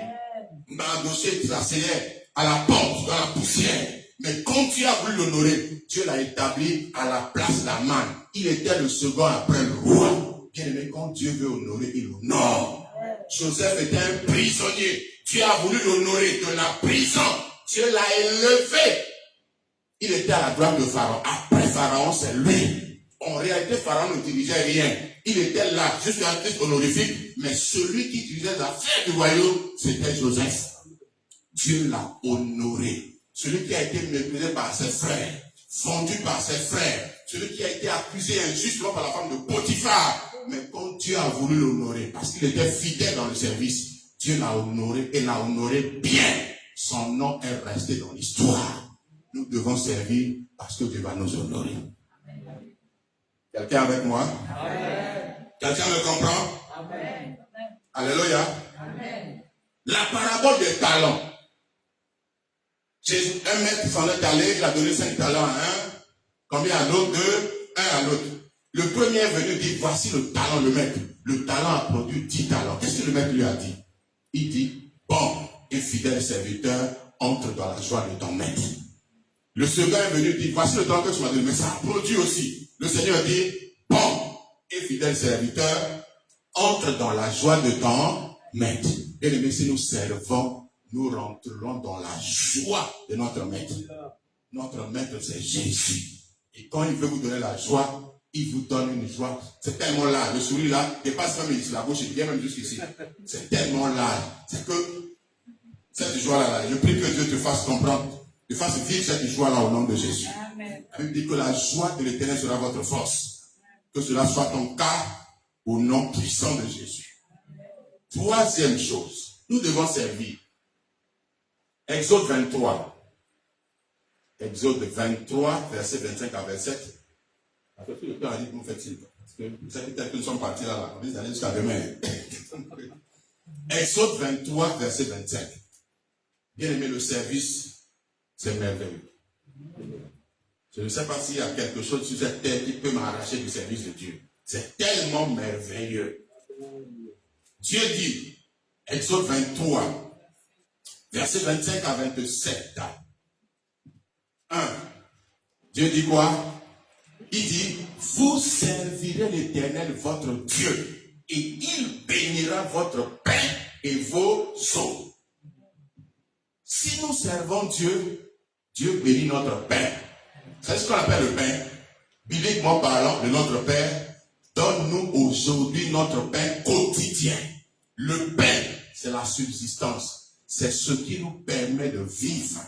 [SPEAKER 2] Mardoché s'asseyait à la porte, dans la poussière. Mais quand Dieu a voulu l'honorer, Dieu l'a établi à la place d'Aman. Il était le second après le roi. Bien aimé, quand Dieu veut honorer, il honore. Joseph était un prisonnier. Dieu a voulu l'honorer de la prison. Dieu l'a élevé. Il était à la droite de Pharaon. Après Pharaon, c'est lui. En réalité, Pharaon ne dirigeait rien. Il était là, juste un titre honorifique. Mais celui qui dirigeait les affaires du royaume, c'était Joseph. Dieu l'a honoré. Celui qui a été méprisé par ses frères, vendu par ses frères, celui qui a été accusé injustement par la femme de Potiphar. Mais quand Dieu a voulu l'honorer, parce qu'il était fidèle dans le service, Dieu l'a honoré et l'a honoré bien. Son nom est resté dans l'histoire. Nous devons servir parce que Dieu va nous honorer. Quelqu'un avec moi? Amen. Quelqu'un me comprend? Amen. Alléluia. Amen. La parabole des talents. Jésus, un maître s'en est allé, il a donné 5 talents à un, combien à l'autre? 2, 1 à l'autre. Le premier est venu dire, voici le talent, le maître. Le talent a produit 10 talents. Qu'est-ce que le maître lui a dit? Il dit, bon et fidèle serviteur, entre dans la joie de ton maître. Le second est venu dire, voici le talent que tu m'as donné, mais ça a produit aussi. Le Seigneur dit, bon et fidèle serviteur, entre dans la joie de ton maître. Bien aimé, si nous servons, nous rentrerons dans la joie de notre maître. Notre maître, c'est Jésus. Et quand il veut vous donner la joie, il vous donne une joie. C'est tellement large. Le sourire là dépasse même ici, la bouche, il vient même jusqu'ici. C'est tellement large. C'est que cette joie-là, je prie que Dieu te fasse comprendre, te fasse vivre cette joie-là au nom de Jésus. Amen. La Bible dit que la joie de l'Éternel sera votre force. Que cela soit ton cas au nom puissant de Jésus. Troisième chose, nous devons servir. Exode 23. Exode 23, verset 25 à 27. Après tout le temps, il dit que vous faites ça. Parce que vous savez peut-être que nous sommes partis là, on va aller jusqu'à demain. Exode 23, verset 25. Bien aimé, le service, c'est merveilleux. Je ne sais pas s'il y a quelque chose sur cette terre qui peut m'arracher du service de Dieu. C'est tellement merveilleux. Dieu dit, Exode 23, verset 25 à 27. 1. Dieu dit quoi? Il dit, vous servirez l'Éternel votre Dieu et il bénira votre pain et vos eaux. Si nous servons Dieu, Dieu bénit notre pain. C'est ce qu'on appelle le pain. Bibliquement parlant, de notre Père, donne-nous aujourd'hui notre pain quotidien. Le pain, c'est la subsistance. C'est ce qui nous permet de vivre.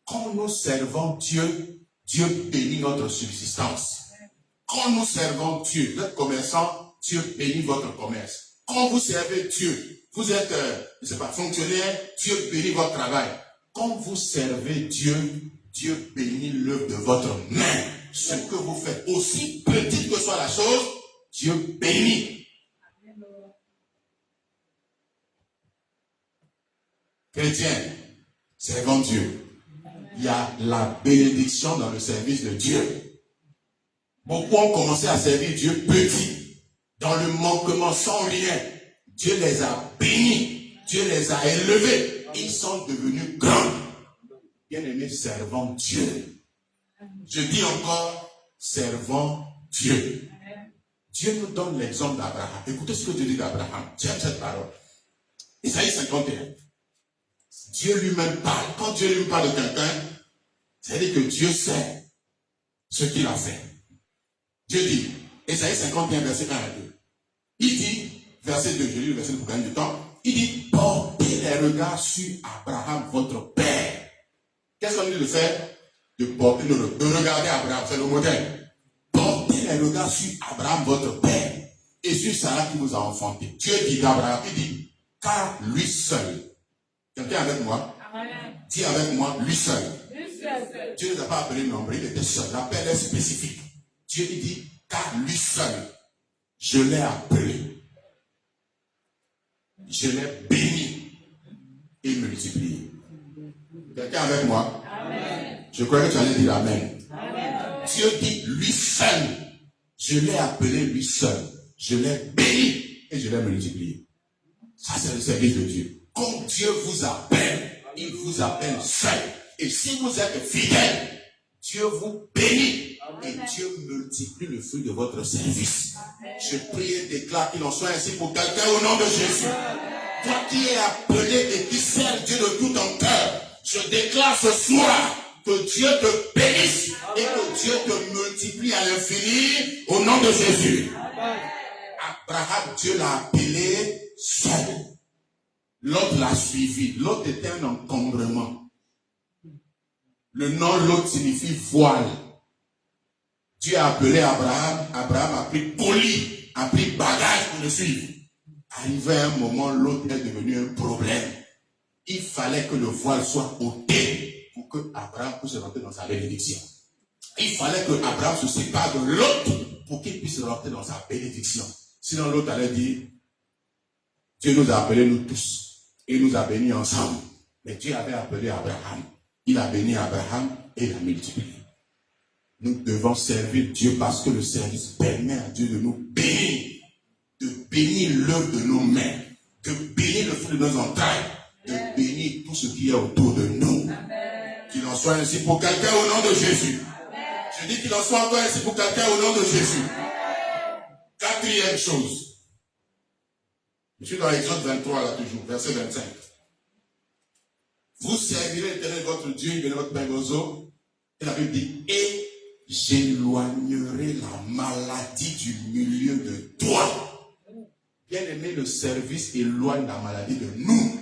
[SPEAKER 2] Quand nous servons Dieu, Dieu bénit notre subsistance. Quand nous servons Dieu, vous êtes commerçant, Dieu bénit votre commerce. Quand vous servez Dieu, vous êtes, fonctionnaire, Dieu bénit votre travail. Quand vous servez Dieu, Dieu bénit l'œuvre de votre main. Ce que vous faites, aussi petite que soit la chose, Dieu bénit. Chrétien, servons Dieu. Il y a la bénédiction dans le service de Dieu. Beaucoup ont commencé à servir Dieu petit, dans le manquement, sans rien. Dieu les a bénis, Dieu les a élevés. Ils sont devenus grands. Bien-aimés, servons Dieu. Je dis encore, servons Dieu. Dieu nous donne l'exemple d'Abraham. Écoutez ce que Dieu dit d'Abraham. J'aime cette parole. Isaïe 51. Dieu lui-même parle. Quand Dieu lui parle de quelqu'un, c'est-à-dire que Dieu sait ce qu'il a fait. Dieu dit, Isaïe 51, verset 1 à 2. Il dit, verset 2, je lis le verset pour gagner du temps. Il dit, portez les regards sur Abraham, votre père. Qu'est-ce qu'on dit de faire? De porter, de regarder Abraham, c'est le modèle. Portez les regards sur Abraham, votre père, et sur Sarah qui vous a enfanté. Dieu dit d'Abraham, il dit, car lui seul. Quelqu'un avec moi? Amen. Dis avec moi, lui seul. Dieu ne les a pas appelés nombreux, il était seul. L'appel est spécifique. Dieu dit, car lui seul, je l'ai appelé. Je l'ai béni et multiplié. Quelqu'un avec moi? Amen. Je crois que tu allais dire Amen. Amen. Dieu dit, lui seul, je l'ai appelé lui seul. Je l'ai béni et je l'ai multiplié. Ça, c'est le service de Dieu. Quand Dieu vous appelle, il vous appelle seul. Et si vous êtes fidèle, Dieu vous bénit. et Dieu multiplie le fruit de votre service. Je prie et déclare qu'il en soit ainsi pour quelqu'un au nom de Jésus. Toi qui es appelé et qui sers Dieu de tout ton cœur, je déclare ce soir que Dieu te bénisse et que Dieu te multiplie à l'infini au nom de Jésus. Abraham, Dieu l'a appelé seul. L'autre l'a suivi. L'autre était un encombrement. Le nom l'autre signifie voile. Dieu a appelé Abraham. Abraham a pris colis, a pris bagage pour le suivre. Arrivé à un moment, l'autre est devenu un problème. Il fallait que le voile soit ôté pour que Abraham puisse rentrer dans sa bénédiction. Il fallait que Abraham se sépare de l'autre pour qu'il puisse rentrer dans sa bénédiction. Sinon l'autre allait dire, Dieu nous a appelés nous tous. Et il nous a bénis ensemble. Mais Dieu avait appelé Abraham. Il a béni Abraham et l'a multiplié. Nous devons servir Dieu parce que le service permet à Dieu de nous bénir. De bénir l'œuvre de nos mains. De bénir le fruit de nos entrailles. De bénir tout ce qui est autour de nous. Qu'il en soit ainsi pour quelqu'un au nom de Jésus. Je dis qu'il en soit encore ainsi pour quelqu'un au nom de Jésus. Quatrième chose. Je suis dans Exode 23 là toujours, verset 25. Vous servirez l'Éternel votre Dieu, il votre pain gozo. Et la Bible dit, et j'éloignerai la maladie du milieu de toi. Bien aimé, le service éloigne la maladie de nous.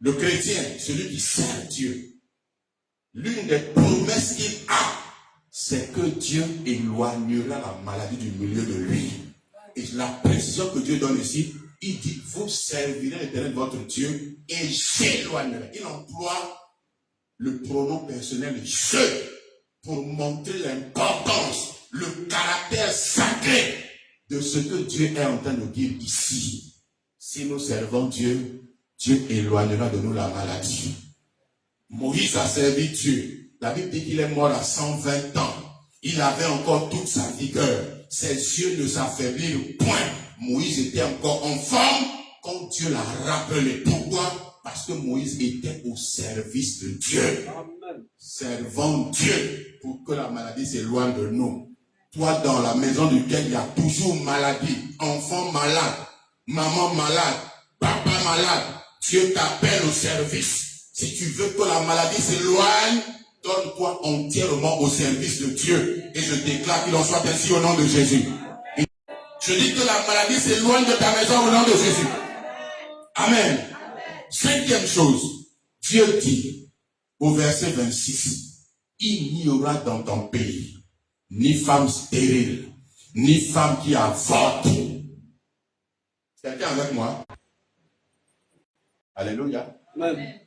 [SPEAKER 2] Le chrétien, celui qui sert Dieu, l'une des promesses qu'il a, c'est que Dieu éloignera la maladie du milieu de lui. Et la précision que Dieu donne ici, il dit, vous servirez l'Éternel votre Dieu et j'éloignerai. Il emploie le pronom personnel je pour montrer l'importance, le caractère sacré de ce que Dieu est en train de dire ici. Si nous servons Dieu, Dieu éloignera de nous la maladie. Moïse a servi Dieu. La Bible dit qu'il est mort à 120 ans. Il avait encore toute sa vigueur. Ses yeux ne s'affaiblirent point. Moïse était encore en forme quand Dieu l'a rappelé. Pourquoi? Parce que Moïse était au service de Dieu. Amen. Servons Dieu pour que la maladie s'éloigne de nous. Toi, dans la maison duquel il y a toujours maladie, enfant malade, maman malade, papa malade, Dieu t'appelle au service. Si tu veux que la maladie s'éloigne, donne-toi entièrement au service de Dieu. Et je déclare qu'il en soit ainsi au nom de Jésus. Et je dis que la maladie s'éloigne de ta maison au nom de Jésus. Amen. Cinquième chose, Dieu dit au verset 26, il n'y aura dans ton pays ni femme stérile, ni femme qui avorte. Quelqu'un avec moi? Alléluia. Amen.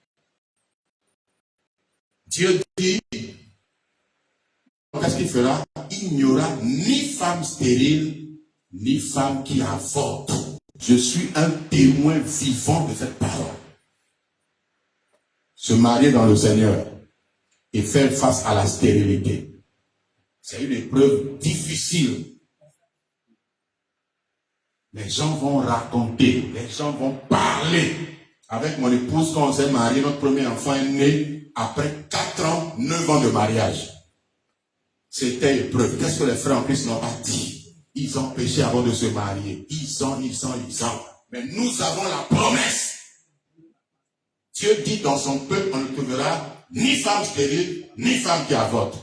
[SPEAKER 2] Dieu dit, qu'est-ce qu'il fera? Il n'y aura ni femme stérile, ni femme qui avorte. Je suis un témoin vivant de cette parole. Se marier dans le Seigneur et faire face à la stérilité, c'est une épreuve difficile. Les gens vont raconter, les gens vont parler. Avec mon épouse, quand on s'est marié, notre premier enfant est né après 4 ans, 9 ans de mariage. C'était épreuve. Qu'est-ce que les frères en Christ n'ont pas dit? Ils ont péché avant de se marier. Ils ont. Mais nous avons la promesse. Dieu dit dans son peuple, on ne trouvera ni femme stérile, ni femme qui avorte.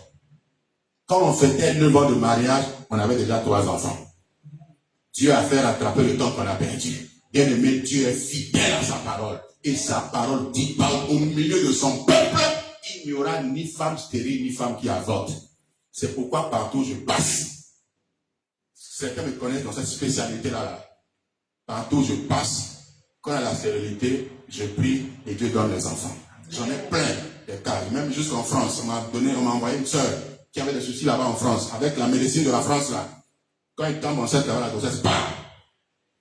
[SPEAKER 2] Quand on fêtait 9 ans de mariage, on avait déjà 3 enfants. Dieu a fait rattraper le temps qu'on a perdu. Bien aimé, Dieu est fidèle à sa parole. Et sa parole dit, au milieu de son peuple, il n'y aura ni femme stérile, ni femme qui avorte. C'est pourquoi partout je passe. Certains me connaissent dans cette spécialité-là. Partout je passe. Quand il y a la stérilité, je prie et Dieu donne les enfants. J'en ai plein de cas. Même jusqu'en France, on m'a envoyé une sœur qui avait des soucis là-bas en France. Avec la médecine de la France là. Quand il tombe enceinte là-bas, la grossesse, bam!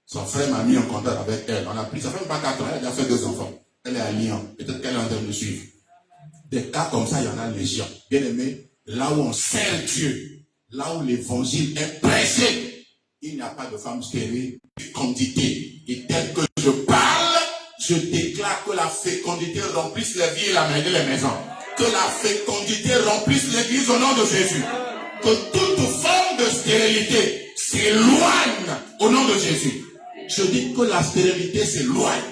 [SPEAKER 2] Son frère m'a mis en contact avec elle. On a pris, ça fait même pas 4 ans, elle a déjà fait 2 enfants. Elle est à Lyon. Peut-être qu'elle est en train de suivre. Des cas comme ça, il y en a légion. Bien aimé, là où on sert Dieu, là où l'évangile est prêché, il n'y a pas de femme stérile, fécondité. Et tel que je parle, je déclare que la fécondité remplisse les vies et les maisons. Que la fécondité remplisse l'église au nom de Jésus. Que toute forme de stérilité s'éloigne au nom de Jésus. Je dis que la stérilité s'éloigne.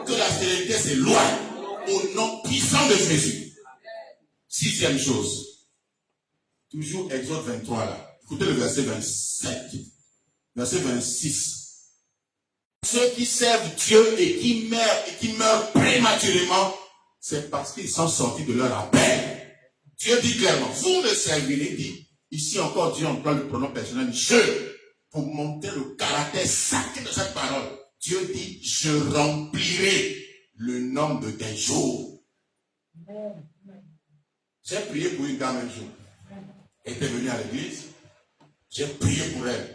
[SPEAKER 2] Que la stérilité s'éloigne au nom puissant de Jésus. Sixième chose. Toujours Exode 23 là. Écoutez le verset 27. Verset 26. Ceux qui servent Dieu et qui meurent prématurément, c'est parce qu'ils sont sortis de leur appel. Dieu dit clairement, vous me servirez, dit, ici encore Dieu emploie le pronom personnel, je, pour montrer le caractère sacré de cette parole. Dieu dit, je remplirai le nombre de tes jours. J'ai prié pour une dame un jour. Elle était venue à l'église. J'ai prié pour elle.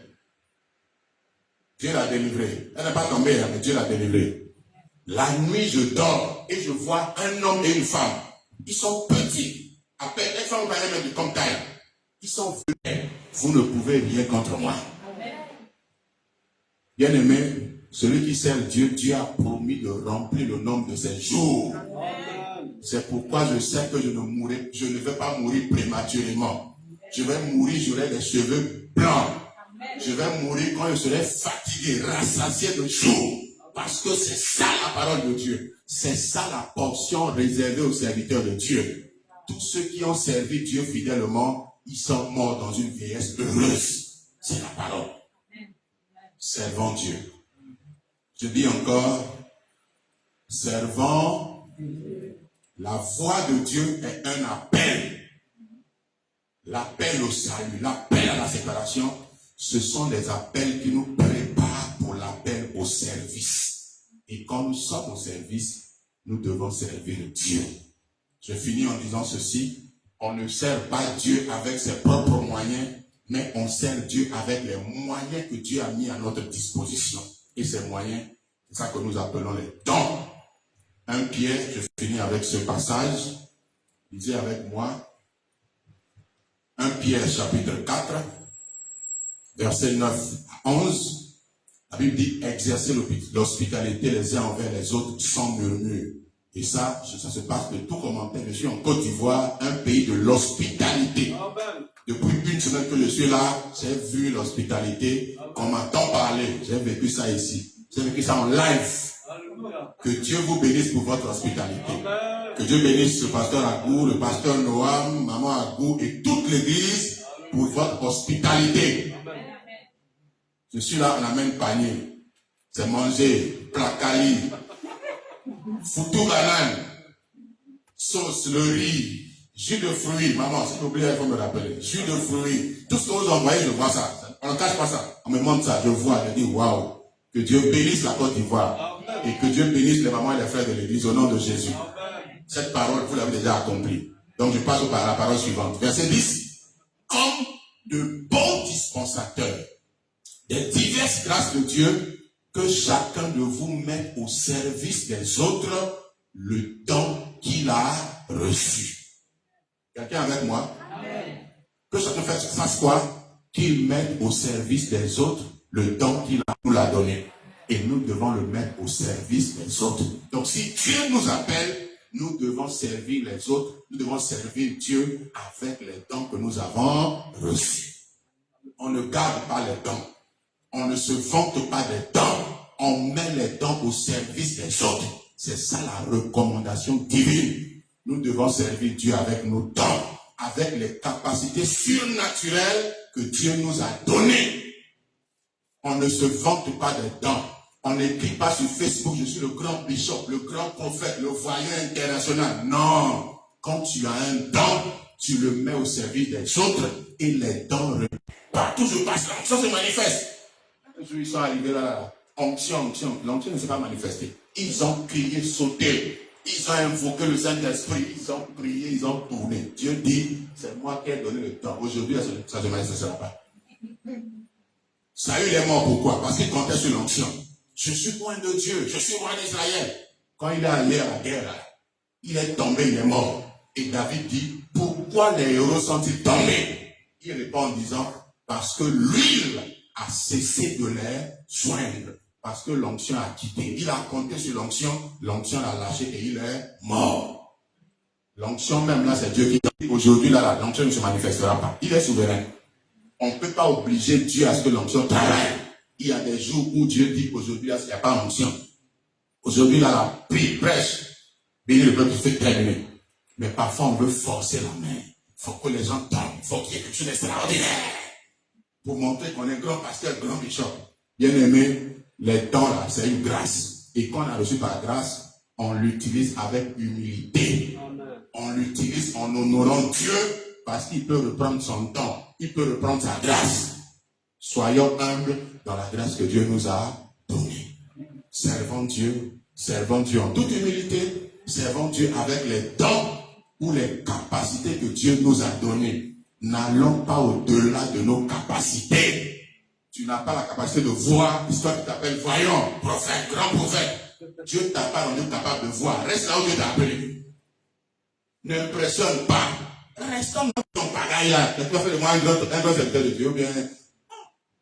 [SPEAKER 2] Dieu l'a délivrée. Elle n'est pas tombée, mais Dieu l'a délivrée. La nuit, je dors et je vois un homme et une femme. Ils sont petits. Après, elles sont même de comme taille. Ils sont vieux. Vous ne pouvez rien contre moi. Bien-aimé, celui qui sert Dieu, Dieu a promis de remplir le nombre de ses jours. C'est pourquoi je sais que je ne vais pas mourir prématurément. Je vais mourir, j'aurai des cheveux blancs. Je vais mourir quand je serai fatigué, rassasié de jours. Parce que c'est ça la parole de Dieu. C'est ça la portion réservée aux serviteurs de Dieu. Tous ceux qui ont servi Dieu fidèlement, ils sont morts dans une vieillesse heureuse. C'est la parole. Servons Dieu. Je dis encore, servons. La voix de Dieu est un appel. L'appel au salut, l'appel à la séparation, ce sont des appels qui nous préparent pour l'appel au service. Et quand nous sommes au service, nous devons servir Dieu. Je finis en disant ceci, on ne sert pas Dieu avec ses propres moyens, mais on sert Dieu avec les moyens que Dieu a mis à notre disposition. Et ces moyens, c'est ça que nous appelons les dons. 1 Pierre, je finis avec ce passage. Lisez avec moi. 1 Pierre chapitre 4, versets 9 à 11. La Bible dit, exercez l'hospitalité les uns envers les autres sans murmure. Et ça se passe de tout commentaire. Je suis en Côte d'Ivoire, un pays de l'hospitalité. Depuis une semaine que je suis là, j'ai vu l'hospitalité. On m'entend parler. J'ai vécu ça ici. J'ai vécu ça en live. Que Dieu vous bénisse pour votre hospitalité. Que Dieu bénisse le pasteur Agou, le pasteur Noam, maman Agou et toute l'église pour votre hospitalité. Je suis là, on amène panier. C'est manger, placali, foutou banane, sauce, le riz, jus de fruits. Maman, s'il vous plaît, il faut me rappeler. Jus de fruits. Tout ce que vous envoyez, je vois ça. On ne cache pas ça. On me montre ça, je vois, je dis waouh. Que Dieu bénisse la Côte d'Ivoire. Et que Dieu bénisse les mamans et les frères de l'église au nom de Jésus. Cette parole, vous l'avez déjà accomplie. Donc je passe à la parole suivante. Verset 10. Comme de bons dispensateurs des diverses grâces de Dieu, que chacun de vous mette au service des autres le don qu'il a reçu. Quelqu'un avec moi? Amen. Que chacun fasse quoi? Qu'il mette au service des autres le don qu'il nous a donné. Et nous devons le mettre au service des autres. Donc si Dieu nous appelle, nous devons servir les autres. Nous devons servir Dieu avec les dons que nous avons reçus. On ne garde pas les dons. On ne se vante pas des dons. On met les dons au service des autres. C'est ça la recommandation divine. Nous devons servir Dieu avec nos dons, avec les capacités surnaturelles que Dieu nous a données. On ne se vante pas des dons. On n'écrit pas sur Facebook, je suis le grand bishop, le grand prophète, le voyant international. Non. Quand tu as un don, tu le mets au service des autres et les dons, partout je passe, l'onction se manifeste. Ils sont arrivés là. Onction. L'onction ne s'est pas manifestée. Ils ont crié, sauté. Ils ont invoqué le Saint-Esprit. Ils ont prié, ils ont tourné. Dieu dit, c'est moi qui ai donné le temps. Aujourd'hui, ça ne se manifestera pas. Saül est mort, pourquoi? Parce qu'il comptait sur l'onction. Je suis loin de Dieu, je suis loin d'Israël. Quand il est allé à la guerre, il est tombé, il est mort. Et David dit, pourquoi les héros sont-ils tombés? Il répond en disant, parce que l'huile a cessé de les joindre. Parce que l'onction a quitté. Il a compté sur l'onction l'a lâché et il est mort. L'onction même là, c'est Dieu qui dit. Aujourd'hui là, l'onction ne se manifestera pas. Il est souverain. On ne peut pas obliger Dieu à ce que l'onction travaille. Il y a des jours où Dieu dit aujourd'hui là, il n'y a pas d'onction. Aujourd'hui là, la prie, prêche, bénir le peuple, fait terminer. Mais parfois on veut forcer la main. Il faut que les gens tombent. Il faut qu'il y ait quelque chose d'extraordinaire. Pour montrer qu'on est grand pasteur, grand bishop. Bien aimé, les dons là, c'est une grâce. Et quand on a reçu par grâce, on l'utilise avec humilité. On l'utilise en honorant Dieu parce qu'il peut reprendre son temps. Il peut reprendre sa grâce. Soyons humbles dans la grâce que Dieu nous a donnée. Servons Dieu en toute humilité. Servons Dieu avec les dons ou les capacités que Dieu nous a données. N'allons pas au-delà de nos capacités. Tu n'as pas la capacité de voir, l'histoire qui t'appelle voyant, prophète, grand prophète. Dieu t'a pas rendu capable de voir. Reste là où Dieu t'a appelé. N'impressionne pas. Restons dans ton pagaillard. Tu vas faire de moi un grand serviteur de Dieu. Bien,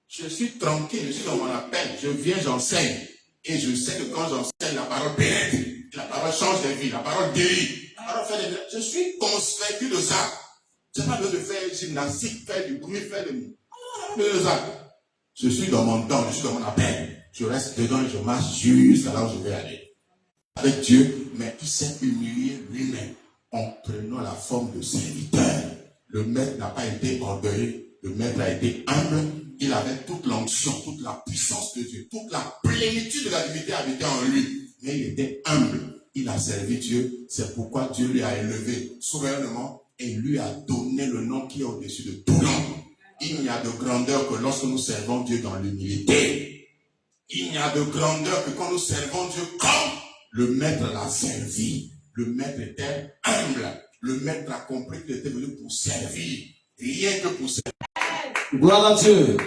[SPEAKER 2] je suis tranquille, je suis dans mon appel. Je viens, j'enseigne. Et je sais que quand j'enseigne, la parole pénètre. La parole change des vies. La parole guérit. La parole fait des... Je suis convaincu de ça. Je n'ai pas besoin de faire gymnastique, faire du bruit, faire de... Je suis dans mon temps, je suis dans mon appel. Je reste dedans et je marche jusqu'à là où je vais aller. Avec Dieu, mais il s'est humilié lui-même en prenant la forme de serviteur. Le maître n'a pas été orgueilleux, le maître a été humble. Il avait toute l'onction, toute la puissance de Dieu, toute la plénitude de la divinité habitait en lui. Mais il était humble. Il a servi Dieu. C'est pourquoi Dieu lui a élevé souverainement et lui a donné le nom qui est au-dessus de tout nom. Il n'y a de grandeur que lorsque nous servons Dieu dans l'humilité. Il n'y a de grandeur que quand nous servons Dieu comme le maître l'a servi. Le maître était humble. Le maître a compris qu'il était venu pour servir. Rien que pour servir.
[SPEAKER 1] Gloire à Dieu.